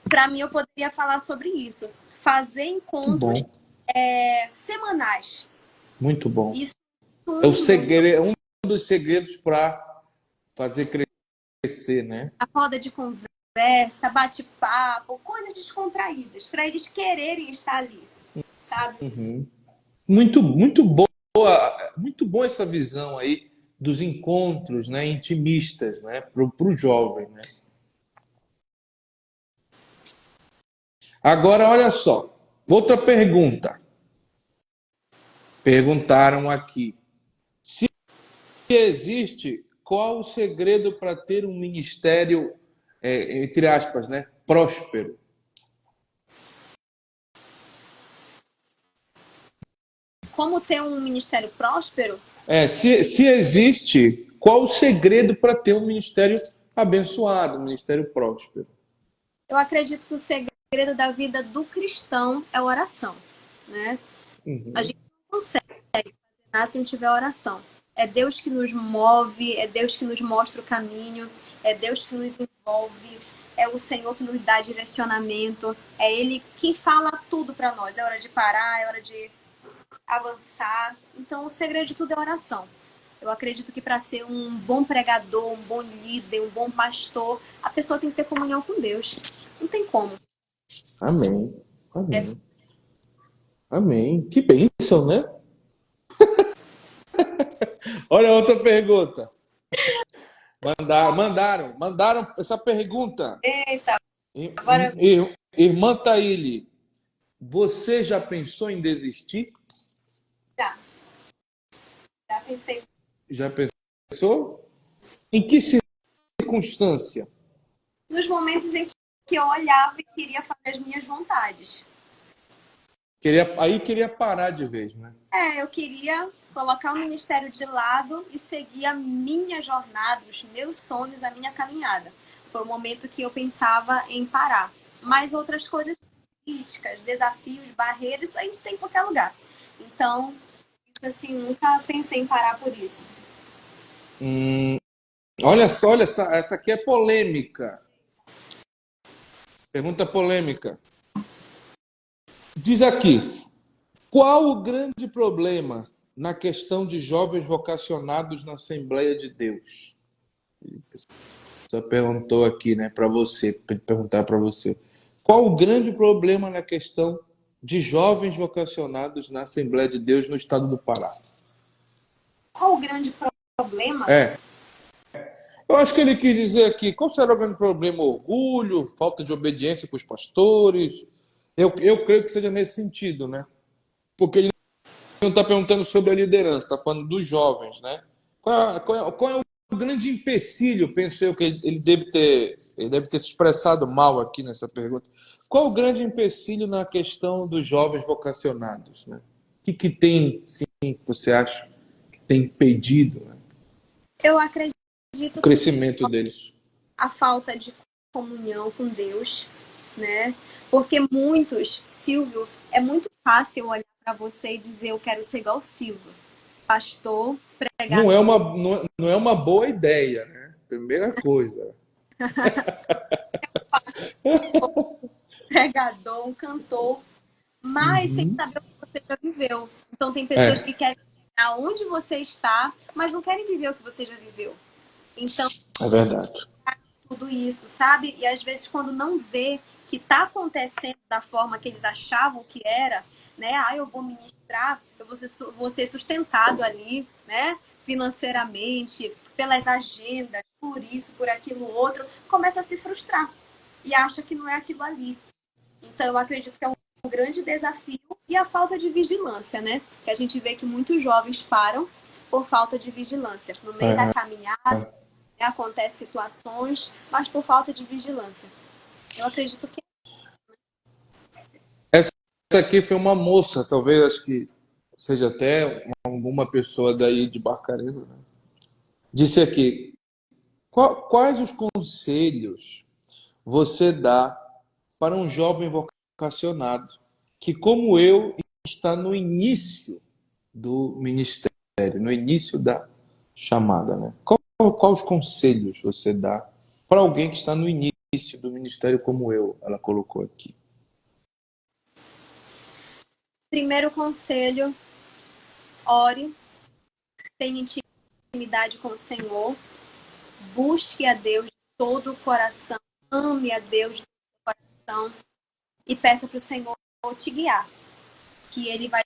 para mim, eu poderia falar sobre isso. Fazer Muito encontros bom, semanais. muito bom. Isso É o muito, muito. segredo, é um dos segredos para fazer crescer, né? A roda de conversa, bate-papo, coisas descontraídas, para eles quererem estar ali, sabe? Uhum. Muito boa, muito bom essa visão aí dos encontros, né, intimistas, né, para o jovem, né? Agora, olha só, outra pergunta. Perguntaram aqui: se existe, qual o segredo para ter um ministério, entre aspas, né, próspero? Como ter um ministério próspero, Se existe, qual o segredo para ter um ministério abençoado, um ministério próspero? eu acredito que o segredo da vida do cristão é a oração, né? A Uhum. gente não consegue nada se não tiver oração. É Deus que nos move, é Deus que nos mostra o caminho, é Deus que nos envolve, é o Senhor que nos dá direcionamento, é Ele quem fala tudo para nós. É hora de parar, é hora de avançar. Então, o segredo de tudo é oração. Eu acredito que para ser um bom pregador, um bom líder, um bom pastor, a pessoa tem que ter comunhão com Deus. Não tem como. Amém. É, Amém. Amém. Que bênção, né? Olha outra pergunta. Mandaram essa pergunta. eita, agora Irmã Taíli, você já pensou em desistir? já, já pensei Já pensou? Em que circunstância? nos momentos em que eu olhava e queria fazer as minhas vontades. Queria parar de vez, né? Eu queria colocar o ministério de lado e seguir a minha jornada, os meus sonhos, a minha caminhada. Foi o momento que eu pensava em parar. Mas outras coisas, críticas, desafios, barreiras, isso a gente tem em qualquer lugar. Então, isso assim, nunca pensei em parar por isso. Olha só, essa aqui é polêmica. Pergunta polêmica. Diz aqui, qual o grande problema na questão de jovens vocacionados na Assembleia de Deus? Só perguntou aqui, né, para você, para perguntar para você. Qual o grande problema na questão de jovens vocacionados na Assembleia de Deus no estado do Pará? Qual o grande problema? É, eu acho que ele quis dizer aqui, qual será o grande problema? Orgulho, falta de obediência com os pastores? Eu creio que seja nesse sentido, né? Porque ele não está perguntando sobre a liderança, está falando dos jovens, né? Qual é o grande empecilho, penso eu, que ele deve ter se expressado mal aqui nessa pergunta. Qual o grande empecilho na questão dos jovens vocacionados, né? Que tem, sim, que você acha que tem impedido, né, Eu o acredito que crescimento deles? a falta de comunhão com Deus, né? Porque muitos, Silvio, é muito fácil olhar para você e dizer eu quero ser igual Silvio, pastor, pregador, Não é uma boa ideia, né? Primeira coisa. pregador, um cantor, mas sem Uhum. saber o que você já viveu. Então tem pessoas É, que querem aonde você está, mas não querem viver o que você já viveu. Então é verdade. tudo isso, sabe? E às vezes quando não vê que está acontecendo da forma que eles achavam que era, né? Eu vou ministrar, vou ser sustentado ali, né? Financeiramente, pelas agendas, por isso, por aquilo outro, começa a se frustrar e acha que não é aquilo ali. Então eu acredito que é um grande desafio e a falta de vigilância, né? Que a gente vê que muitos jovens param por falta de vigilância. No meio da É. caminhada, acontecem situações, mas por falta de vigilância. Eu acredito que Essa aqui foi uma moça, talvez, acho que seja até alguma pessoa daí de Barcarena, né? Disse aqui, quais os conselhos você dá para um jovem vocacionado que, como eu, está no início do ministério, no início da chamada, né? Qual os conselhos você dá para alguém que está no início do ministério como eu? Ela colocou aqui. Primeiro conselho, ore, tenha intimidade com o Senhor, busque a Deus de todo o coração, ame a Deus de todo o coração e peça para o Senhor te guiar, que Ele vai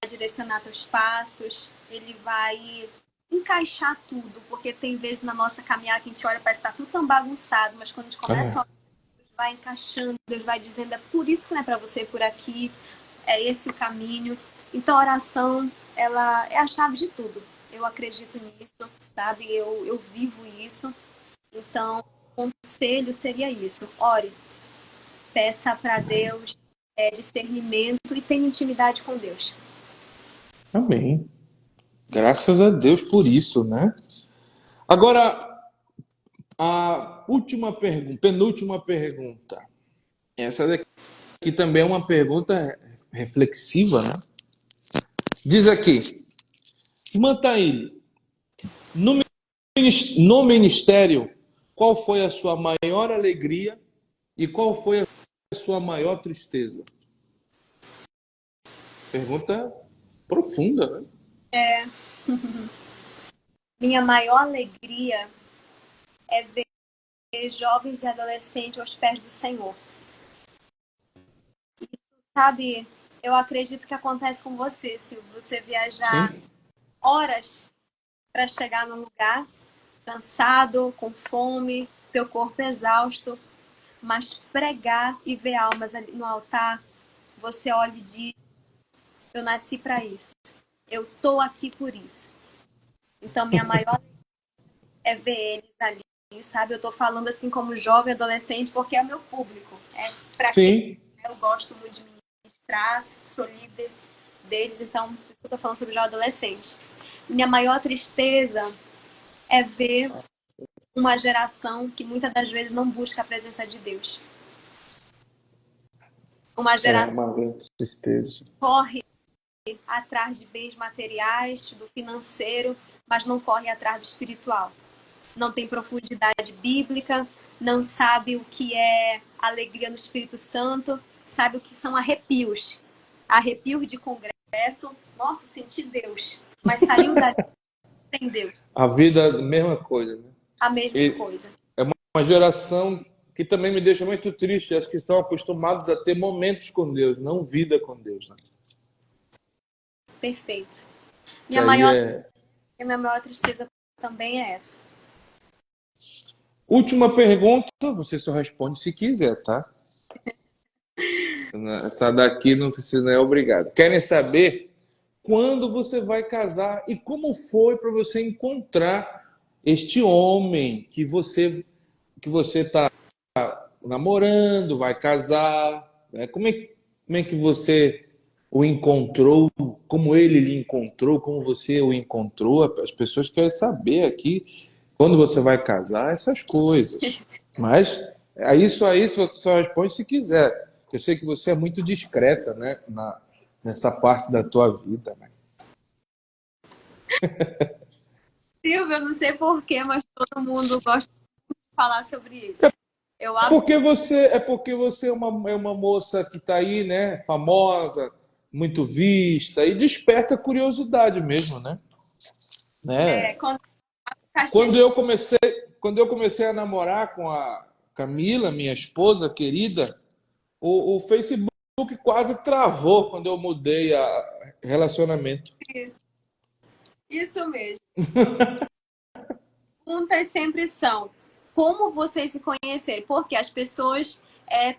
direcionar teus passos, Ele vai encaixar tudo, porque tem vezes na nossa caminhada que a gente olha parece que está tudo tão bagunçado, mas quando a gente começa a olhar, Deus vai encaixando, Deus vai dizendo, é por isso que não é para você por aqui, é esse o caminho. Então a oração, ela é a chave de tudo. Eu acredito nisso, sabe? Eu vivo isso. Então, o conselho seria isso. Ore, peça para Deus discernimento e tenha intimidade com Deus. Amém. Graças a Deus por isso, né? Agora, a última pergunta, penúltima pergunta. Essa daqui também é uma pergunta reflexiva, né? Diz aqui, Mantaíne, no ministério, qual foi a sua maior alegria e qual foi a sua maior tristeza? Pergunta profunda, né? Minha maior alegria é ver jovens e adolescentes aos pés do Senhor. Isso, sabe, eu acredito que acontece com você, se você viajar Sim. horas para chegar no lugar, cansado, com fome, teu corpo exausto, mas pregar e ver almas ali no altar, você olha e diz, eu nasci para isso, eu tô aqui por isso. Então, minha maior é ver eles ali, sabe? Eu tô falando assim como jovem, adolescente, porque é o meu público. É para quem Sim. eu gosto muito de ministrar, sou líder deles, então por isso que eu tô falando sobre jovem adolescente. Minha maior tristeza é ver uma geração que muitas das vezes não busca a presença de Deus. Uma É geração uma grande tristeza. que corre atrás de bens materiais, do financeiro, mas não corre atrás do espiritual. Não tem profundidade bíblica, não sabe o que é alegria no Espírito Santo, sabe o que são arrepios. Arrepios de congresso, nossa, senti Deus, mas saiu dali sem Deus. A vida, a mesma coisa, né? A mesma E coisa. é uma geração que também me deixa muito triste, as que estão acostumados a ter momentos com Deus, não vida com Deus, né? Perfeito. Isso aí é. Minha maior tristeza também é essa. Última pergunta, você só responde se quiser, tá? Essa daqui não precisa, não é obrigado. Querem saber quando você vai casar e como foi para você encontrar este homem que você está namorando, vai casar, né? Como é que você o encontrou, como ele lhe encontrou, como você o encontrou? As pessoas querem saber aqui quando você vai casar, essas coisas. Mas é isso aí você só responde se quiser. Eu sei que você é muito discreta, né, nessa parte da tua vida, né? Silvio, eu não sei porquê, mas todo mundo gosta de falar sobre isso. Eu abro Porque você é uma moça que está aí, né, famosa, muito vista e desperta curiosidade mesmo, né? quando tá cheio Quando de eu comecei, quando eu comecei a namorar com a Camila, minha esposa querida, o Facebook quase travou quando eu mudei a relacionamento. isso mesmo. Perguntas sempre são como vocês se conheceram? Porque as pessoas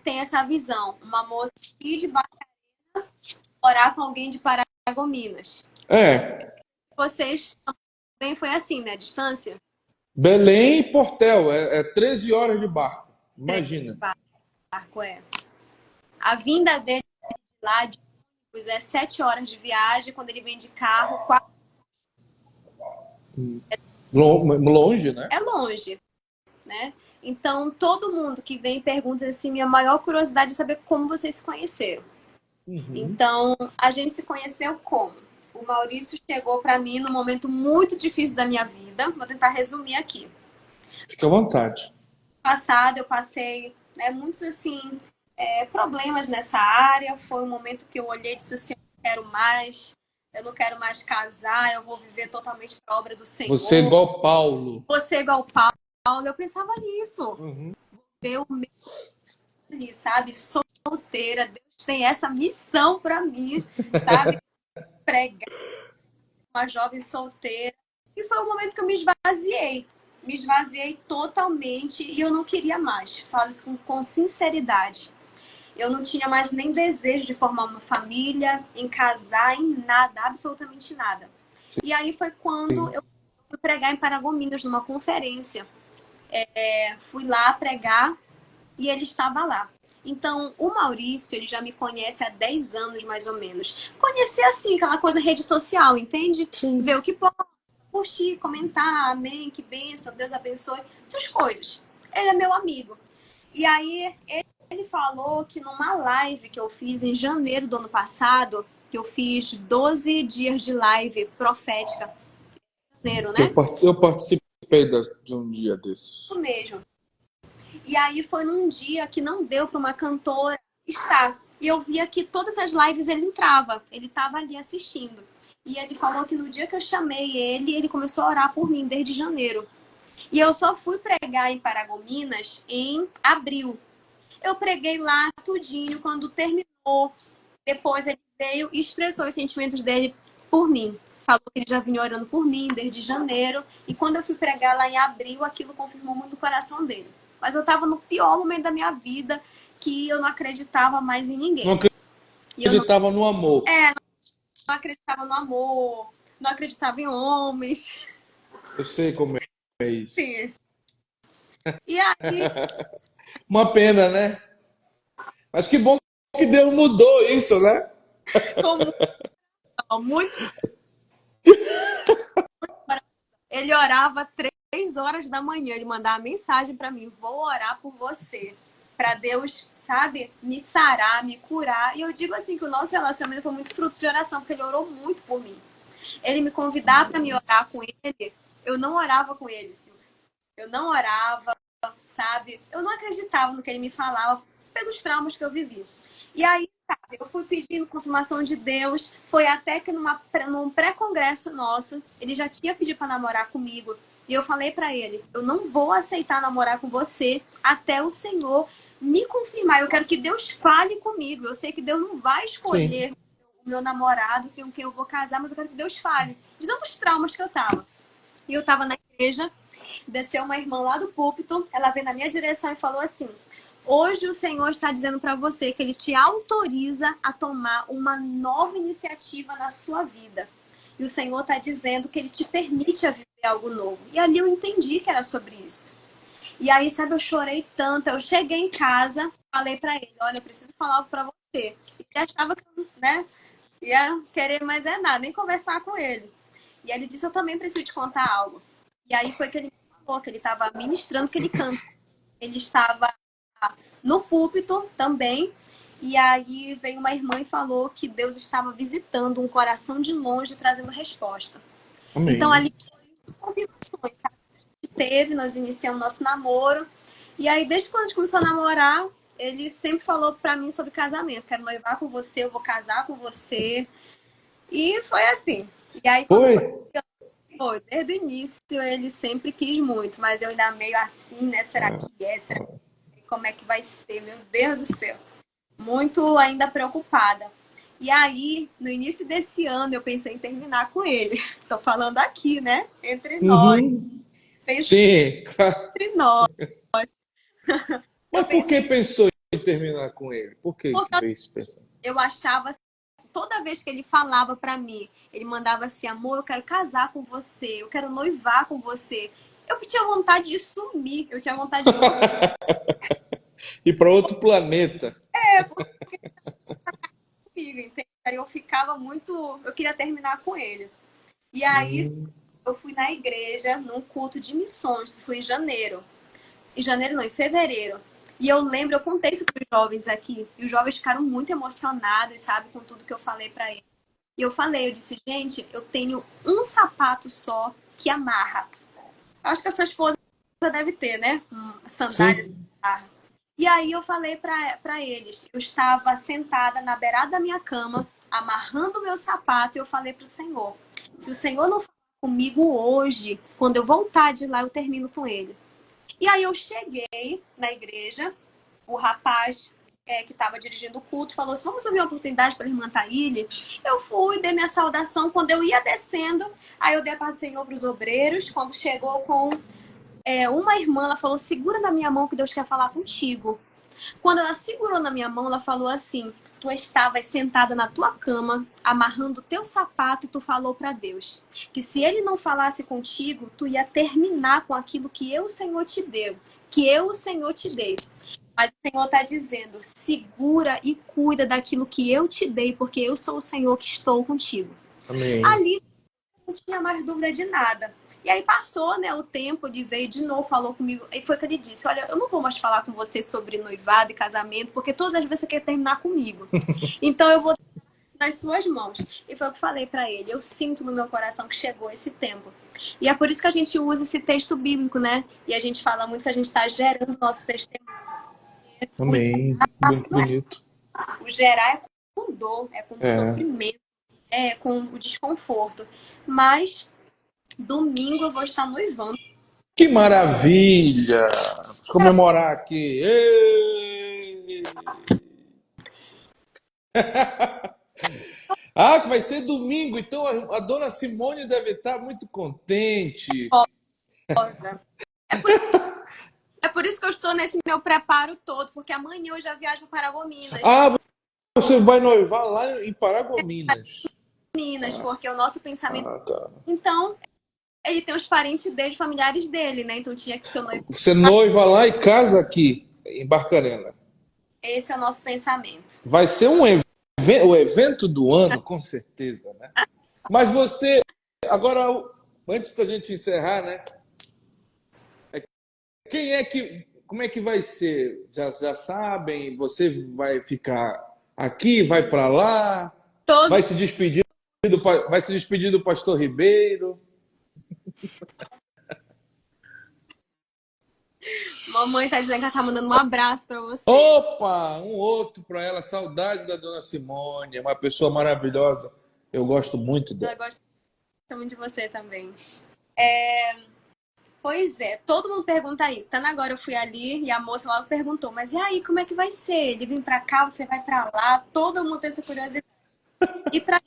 têm essa visão. Uma moça aqui de Barcarena morar com alguém de Paragominas. É, Vocês também foi assim, né? A distância? Belém e Portel, é 13 horas de barco. Imagina. Barco, é. A vinda dele de lá de É 7 horas de viagem, quando ele vem de carro, 4. Longe, né? É longe, né? Então, todo mundo que vem pergunta assim, minha maior curiosidade é saber como vocês se conheceram. Uhum. Então, a gente se conheceu como? O Maurício chegou para mim num momento muito difícil da minha vida. Vou tentar resumir aqui. Fica à vontade. Passado, eu passei, né, muitos assim problemas nessa área. Foi um momento que eu olhei e disse assim, eu não quero mais casar, eu vou viver totalmente para a obra do Você é Senhor. igual Paulo. Você igual Paulo, eu pensava nisso. Uhum. Eu mesmo, sabe, solteira, Deus tem essa missão para mim, sabe, pregar uma jovem solteira. E foi o momento que eu me esvaziei totalmente e eu não queria mais. Falo isso com sinceridade. Eu não tinha mais nem desejo de formar uma família, em casar, em nada, absolutamente nada. E aí foi quando eu fui pregar em Paragominas, numa conferência. Fui lá pregar e ele estava lá. Então, o Maurício, ele já me conhece há 10 anos, mais ou menos. Conhecer, assim, aquela coisa rede social, entende? Sim. Ver o que pode, curtir, comentar, amém, que bênção, Deus abençoe, essas coisas. Ele é meu amigo. E aí, ele falou que numa live que eu fiz em janeiro do ano passado, que eu fiz 12 dias de live profética, em janeiro, né? Eu participei de um dia Isso desses. mesmo. E aí foi num dia que não deu para uma cantora estar. E eu via que todas as lives ele entrava, ele estava ali assistindo. E ele falou que no dia que eu chamei ele, ele começou a orar por mim desde janeiro. E eu só fui pregar em Paragominas em abril. Eu preguei lá tudinho, quando terminou. Depois ele veio e expressou os sentimentos dele por mim. Falou que ele já vinha orando por mim desde janeiro. E quando eu fui pregar lá em abril, aquilo confirmou muito o coração dele. Mas eu estava no pior momento da minha vida, que eu não acreditava mais em Não ninguém. E eu acreditava no amor. não acreditava no amor, não acreditava em homens. Eu sei como é isso. Sim. E aí, Uma pena, né? Mas que bom que Deus mudou isso, né? como muito, ele orava 3 horas da manhã, ele mandava mensagem para mim: vou orar por você, para Deus, sabe, me sarar, me curar. E eu digo assim que o nosso relacionamento foi muito fruto de oração, porque ele orou muito por mim. Ele me convidava para me orar com ele, eu não orava com ele, Silvia. Eu não orava, sabe? Eu não acreditava no que ele me falava pelos traumas que eu vivi. E aí, sabe, eu fui pedindo confirmação de Deus. Foi até que num pré-congresso nosso, ele já tinha pedido para namorar comigo. E eu falei para ele: eu não vou aceitar namorar com você até o Senhor me confirmar. Eu quero que Deus fale comigo. Eu sei que Deus não vai Sim. escolher o meu namorado com quem eu vou casar, mas eu quero que Deus fale. De tantos traumas que eu tava. E eu tava na igreja, desceu uma irmã lá do púlpito, ela veio na minha direção e falou assim: hoje o Senhor está dizendo para você que Ele te autoriza a tomar uma nova iniciativa na sua vida. E o Senhor está dizendo que Ele te permite a viver algo novo. E ali eu entendi que era sobre isso. E aí, sabe, eu chorei tanto. Eu cheguei em casa, falei para ele: olha, eu preciso falar algo para você. E ele achava que eu, né, ia querer mais é nada, nem conversar com ele. E ele disse: eu também preciso te contar algo. E aí foi que ele me falou que ele estava ministrando, que ele canta. Ele estava no púlpito também. E aí veio uma irmã e falou que Deus estava visitando um coração de longe, trazendo resposta. Então Amém. ali foi confirmações, sabe? Nós iniciamos nosso namoro. E aí, desde quando a gente começou a namorar, ele sempre falou pra mim sobre casamento: quero noivar com você, eu vou casar com você. E foi assim. E aí, quando Foi? foi, desde o início, ele sempre quis muito, mas eu ainda meio assim, né? Será que é? Será que é? Como é que vai ser? Meu Deus do céu. Muito ainda preocupada. E aí, no início desse ano, eu pensei em terminar com ele. Tô falando aqui, né? Entre nós. Uhum. Pensei Sim, claro. entre nós. Eu Mas por que pensei, pensou em terminar com ele? Por que porque veio esse pensamento? eu achava, toda vez que ele falava pra mim, ele mandava assim: amor, eu quero casar com você, eu quero noivar com você. Eu tinha vontade de sumir, eu tinha vontade de Ir para outro planeta. morrer, porque comigo, entende? Aí eu ficava muito. Eu queria terminar com ele. E aí eu fui na igreja, num culto de missões, isso foi em janeiro. Em janeiro não, em fevereiro. E eu lembro, eu contei isso para os jovens aqui, e os jovens ficaram muito emocionados, sabe, com tudo que eu falei para eles. E eu falei, eu disse, gente, eu tenho um sapato só que amarra. Acho que a sua esposa deve ter, né? Sandálias que Sim. amarra. E aí eu falei para eles, eu estava sentada na beirada da minha cama, amarrando o meu sapato, e eu falei para o Senhor, se o Senhor não falar comigo hoje, quando eu voltar de lá, eu termino com ele. E aí eu cheguei na igreja, o rapaz que estava dirigindo o culto falou assim, vamos ouvir uma oportunidade para a irmã Taíli? Eu fui, dei minha saudação. Quando eu ia descendo, aí eu dei a paz do Senhor para os obreiros. Quando chegou com uma irmã, ela falou, segura na minha mão que Deus quer falar contigo. Quando ela segurou na minha mão, ela falou assim, tu estavas sentada na tua cama, amarrando o teu sapato, e tu falou para Deus que se ele não falasse contigo, tu ia terminar com aquilo que eu, o Senhor, te deu, que eu, o Senhor, te dei. Mas o Senhor está dizendo, segura e cuida daquilo que eu te dei, porque eu sou o Senhor que estou contigo. Amém. Ali não tinha mais dúvida de nada. E aí passou, né, o tempo, ele veio de novo, falou comigo, e foi que ele disse, olha, eu não vou mais falar com você sobre noivado e casamento, porque todas as vezes você quer terminar comigo. Então eu vou nas suas mãos. E foi o que falei para ele, eu sinto no meu coração que chegou esse tempo. E é por isso que a gente usa esse texto bíblico, né? E a gente fala muito que a gente está gerando nosso testemunho. Amém. Muito bonito. O gerar é com dor, é com É. sofrimento, é com o desconforto. Mas domingo eu vou estar noivando. Que maravilha! Vamos comemorar aqui. Êêêê! Ah, que vai ser domingo, então a dona Simone deve estar muito contente. Rosa. É por isso que eu estou nesse meu preparo todo, porque amanhã eu já viajo para Paragominas. Ah, você vai noivar lá em Paragominas. Minas, porque o nosso pensamento. Ah, tá. Então, ele tem os parentes dele, familiares dele, né? Então tinha que ser o noivo. Você noiva lá e casa aqui, em Barcarena. Esse é o nosso pensamento. Vai ser o evento do ano, com certeza, né? Mas você, agora, antes da gente encerrar, né? Quem é que, como é que vai ser? Já sabem? Você vai ficar aqui, vai para lá, Todo vai se despedir vai se despedir do Pastor Ribeiro. Mamãe tá dizendo que ela tá mandando um abraço para você. Opa, um outro para ela. Saudade da Dona Simone, é uma pessoa maravilhosa. Eu gosto muito Ela dela. gosta muito de você também. Pois é, todo mundo pergunta isso. Tanto agora eu fui ali e a moça logo perguntou, mas e aí, como é que vai ser? Ele vem para cá, você vai para lá? Todo mundo tem essa curiosidade. E para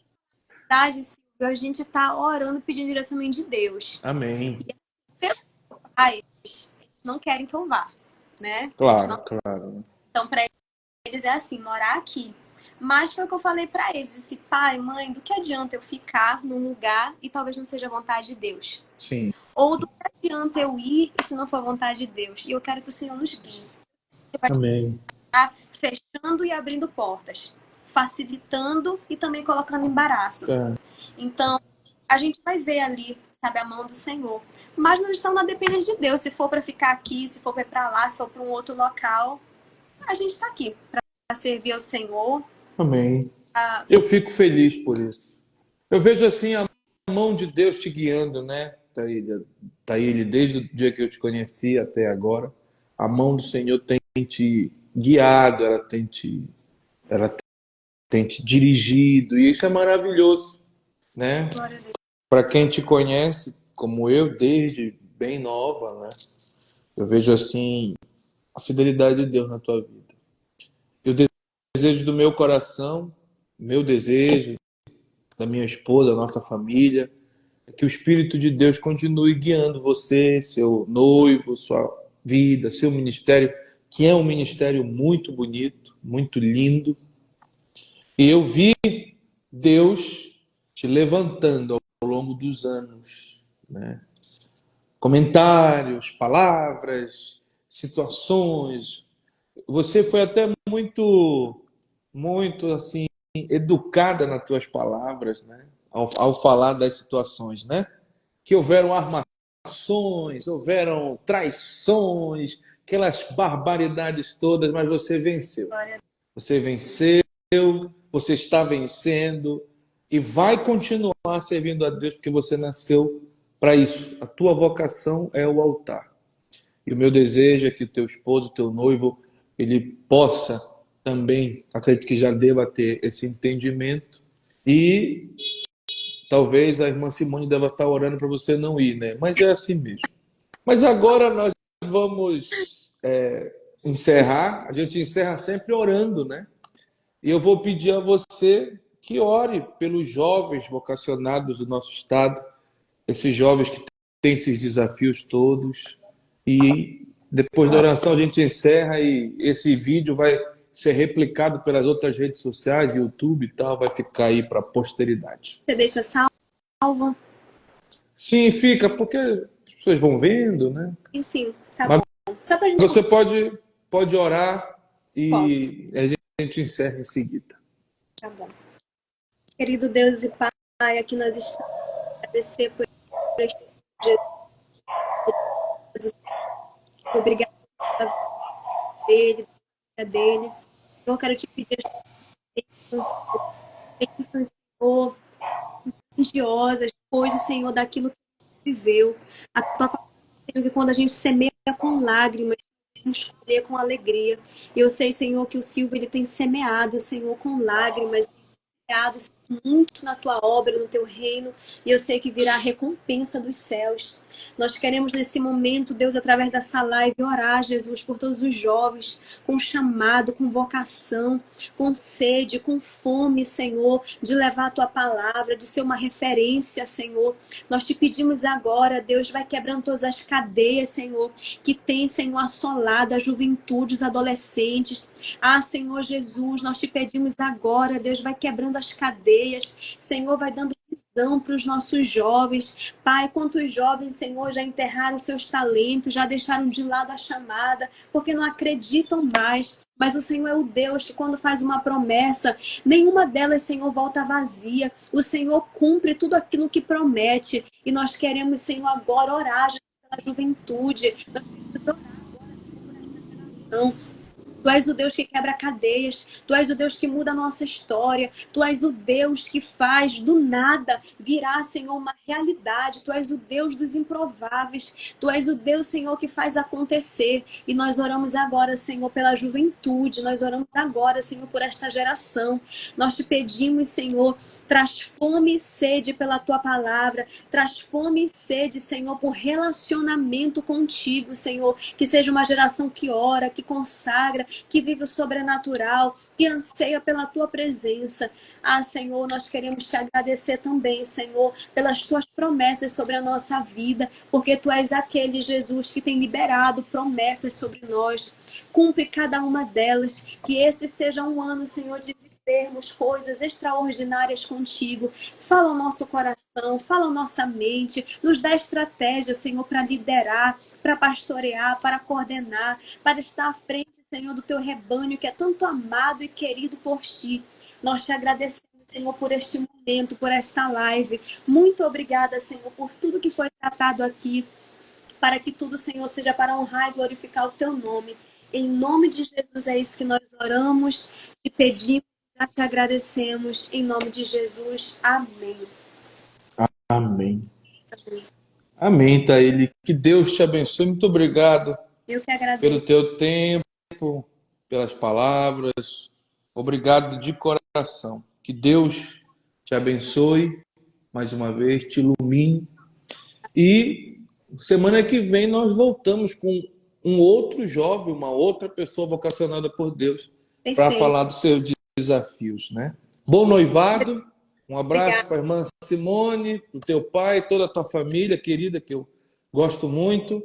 verdade, Silvio, a gente tá orando pedindo direcionamento de Deus. Amém. Pelos pais, eles não querem que eu vá, né? Eles Claro, não... claro. Então, para eles é assim, morar aqui. Mas foi o que eu falei para eles. Disse, pai, mãe, do que adianta eu ficar num lugar e talvez não seja a vontade de Deus? Sim. Ou do que adianta eu ir e se não for a vontade de Deus? E eu quero que o Senhor nos guie. Ele vai Amém. estar fechando e abrindo portas, facilitando e também colocando embaraço. É. Então, a gente vai ver ali, sabe, a mão do Senhor. Mas nós estamos na dependência de Deus. Se for para ficar aqui, se for para lá, se for para um outro local, a gente está aqui para servir ao Senhor. Amém. Eu fico feliz por isso. Eu vejo assim a mão de Deus te guiando, né, Taília, desde o dia que eu te conheci até agora. A mão do Senhor tem te guiado, ela tem te dirigido, e isso é maravilhoso, né? Glória a Deus. Para quem te conhece, como eu, desde bem nova, né? Eu vejo assim a fidelidade de Deus na tua vida. E o desejo do meu coração, meu desejo, da minha esposa, da nossa família, é que o Espírito de Deus continue guiando você, seu noivo, sua vida, seu ministério, que é um ministério muito bonito, muito lindo. E eu vi Deus te levantando ao longo dos anos, né? Comentários, palavras, situações. Você foi até muito assim educada nas tuas palavras, né? Ao falar das situações, né? Que houveram armações, houveram traições, aquelas barbaridades todas, mas você venceu. Glória a Você venceu, você está vencendo e vai continuar servindo a Deus porque você nasceu para isso. A tua vocação é o altar. E o meu desejo é que o teu esposo, o teu noivo, ele possa também, acredito que já deva ter esse entendimento. E talvez a irmã Simone deva estar orando para você não ir, né? Mas é assim mesmo. Mas agora nós vamos encerrar. A gente encerra sempre orando, né? E eu vou pedir a você que ore pelos jovens vocacionados do nosso estado, esses jovens que têm esses desafios todos. E depois da oração a gente encerra e esse vídeo vai ser replicado pelas outras redes sociais, YouTube e tal, vai ficar aí para a posteridade. Você deixa salvo? Sim, fica, porque as pessoas vão vendo, né? Sim, tá Mas bom. Só pra gente... você pode orar Posso. e a gente encerra em seguida. Tá bom. Querido Deus e Pai, aqui nós estamos a agradecer por este dia. Obrigada pela vida dele. Eu quero te pedir as bênçãos, Senhor, religiosas, coisas, Senhor, daquilo que viveu. A tua palavra, Senhor, que quando a gente semeia com lágrimas, vamos colher com alegria. E eu sei, Senhor, que o Silvio ele tem semeado, Senhor, com lágrimas, semeado muito na tua obra, no teu reino, e eu sei que virá a recompensa dos céus. Nós queremos nesse momento, Deus, através dessa live, orar, Jesus, por todos os jovens, com chamado, com vocação, com sede, com fome, Senhor, de levar a tua palavra, de ser uma referência, Senhor. Nós te pedimos agora, Deus, vai quebrando todas as cadeias, Senhor, que tem, Senhor, assolado a juventude, os adolescentes. Ah, Senhor Jesus, nós te pedimos agora, Deus, vai quebrando as cadeias, Senhor, vai dando visão para os nossos jovens. Pai, quantos jovens, Senhor, já enterraram seus talentos, já deixaram de lado a chamada, porque não acreditam mais. Mas o Senhor é o Deus que quando faz uma promessa, nenhuma delas, Senhor, volta vazia. O Senhor cumpre tudo aquilo que promete. E nós queremos, Senhor, agora orar pela juventude. Nós queremos orar agora, Senhor, por esta geração. Tu és o Deus que quebra cadeias. Tu és o Deus que muda a nossa história. Tu és o Deus que faz do nada virar, Senhor, uma realidade. Tu és o Deus dos improváveis. Tu és o Deus, Senhor, que faz acontecer. E nós oramos agora, Senhor, pela juventude. Nós oramos agora, Senhor, por esta geração. Nós te pedimos, Senhor, traz fome e sede pela tua palavra. Traz fome e sede, Senhor, por relacionamento contigo, Senhor. Que seja uma geração que ora, que consagra, que vive o sobrenatural, que anseia pela tua presença. Ah, Senhor, nós queremos te agradecer também, Senhor, pelas tuas promessas sobre a nossa vida, porque tu és aquele, Jesus, que tem liberado promessas sobre nós. Cumpre cada uma delas. Que esse seja um ano, Senhor, de vivermos coisas extraordinárias contigo. Fala o nosso coração, fala a nossa mente, nos dá estratégia, Senhor, para liderar, para pastorear, para coordenar, para estar à frente, Senhor, do teu rebanho que é tanto amado e querido por ti. Nós te agradecemos, Senhor, por este momento, por esta live. Muito obrigada, Senhor, por tudo que foi tratado aqui, para que tudo, Senhor, seja para honrar e glorificar o teu nome. Em nome de Jesus é isso que nós oramos, te pedimos, já te agradecemos. Em nome de Jesus, amém. Amém. Amém. Amém, Taíli. Que Deus te abençoe. Muito obrigado Eu que agradeço. pelo teu tempo, pelas palavras. Obrigado de coração. Que Deus te abençoe mais uma vez, te ilumine. E semana que vem nós voltamos com um outro jovem, uma outra pessoa vocacionada por Deus para Perfeito. falar dos seus desafios, né? Bom noivado. Um abraço Obrigada. para a irmã Simone, para o teu pai, toda a tua família querida, que eu gosto muito.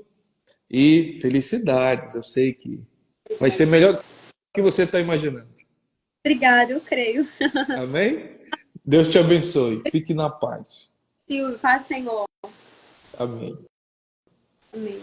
E felicidades. Eu sei que vai ser melhor do que você está imaginando. Obrigada, eu creio. Amém? Deus te abençoe. Fique na paz. Silvio, paz, Senhor. Amém. Amém.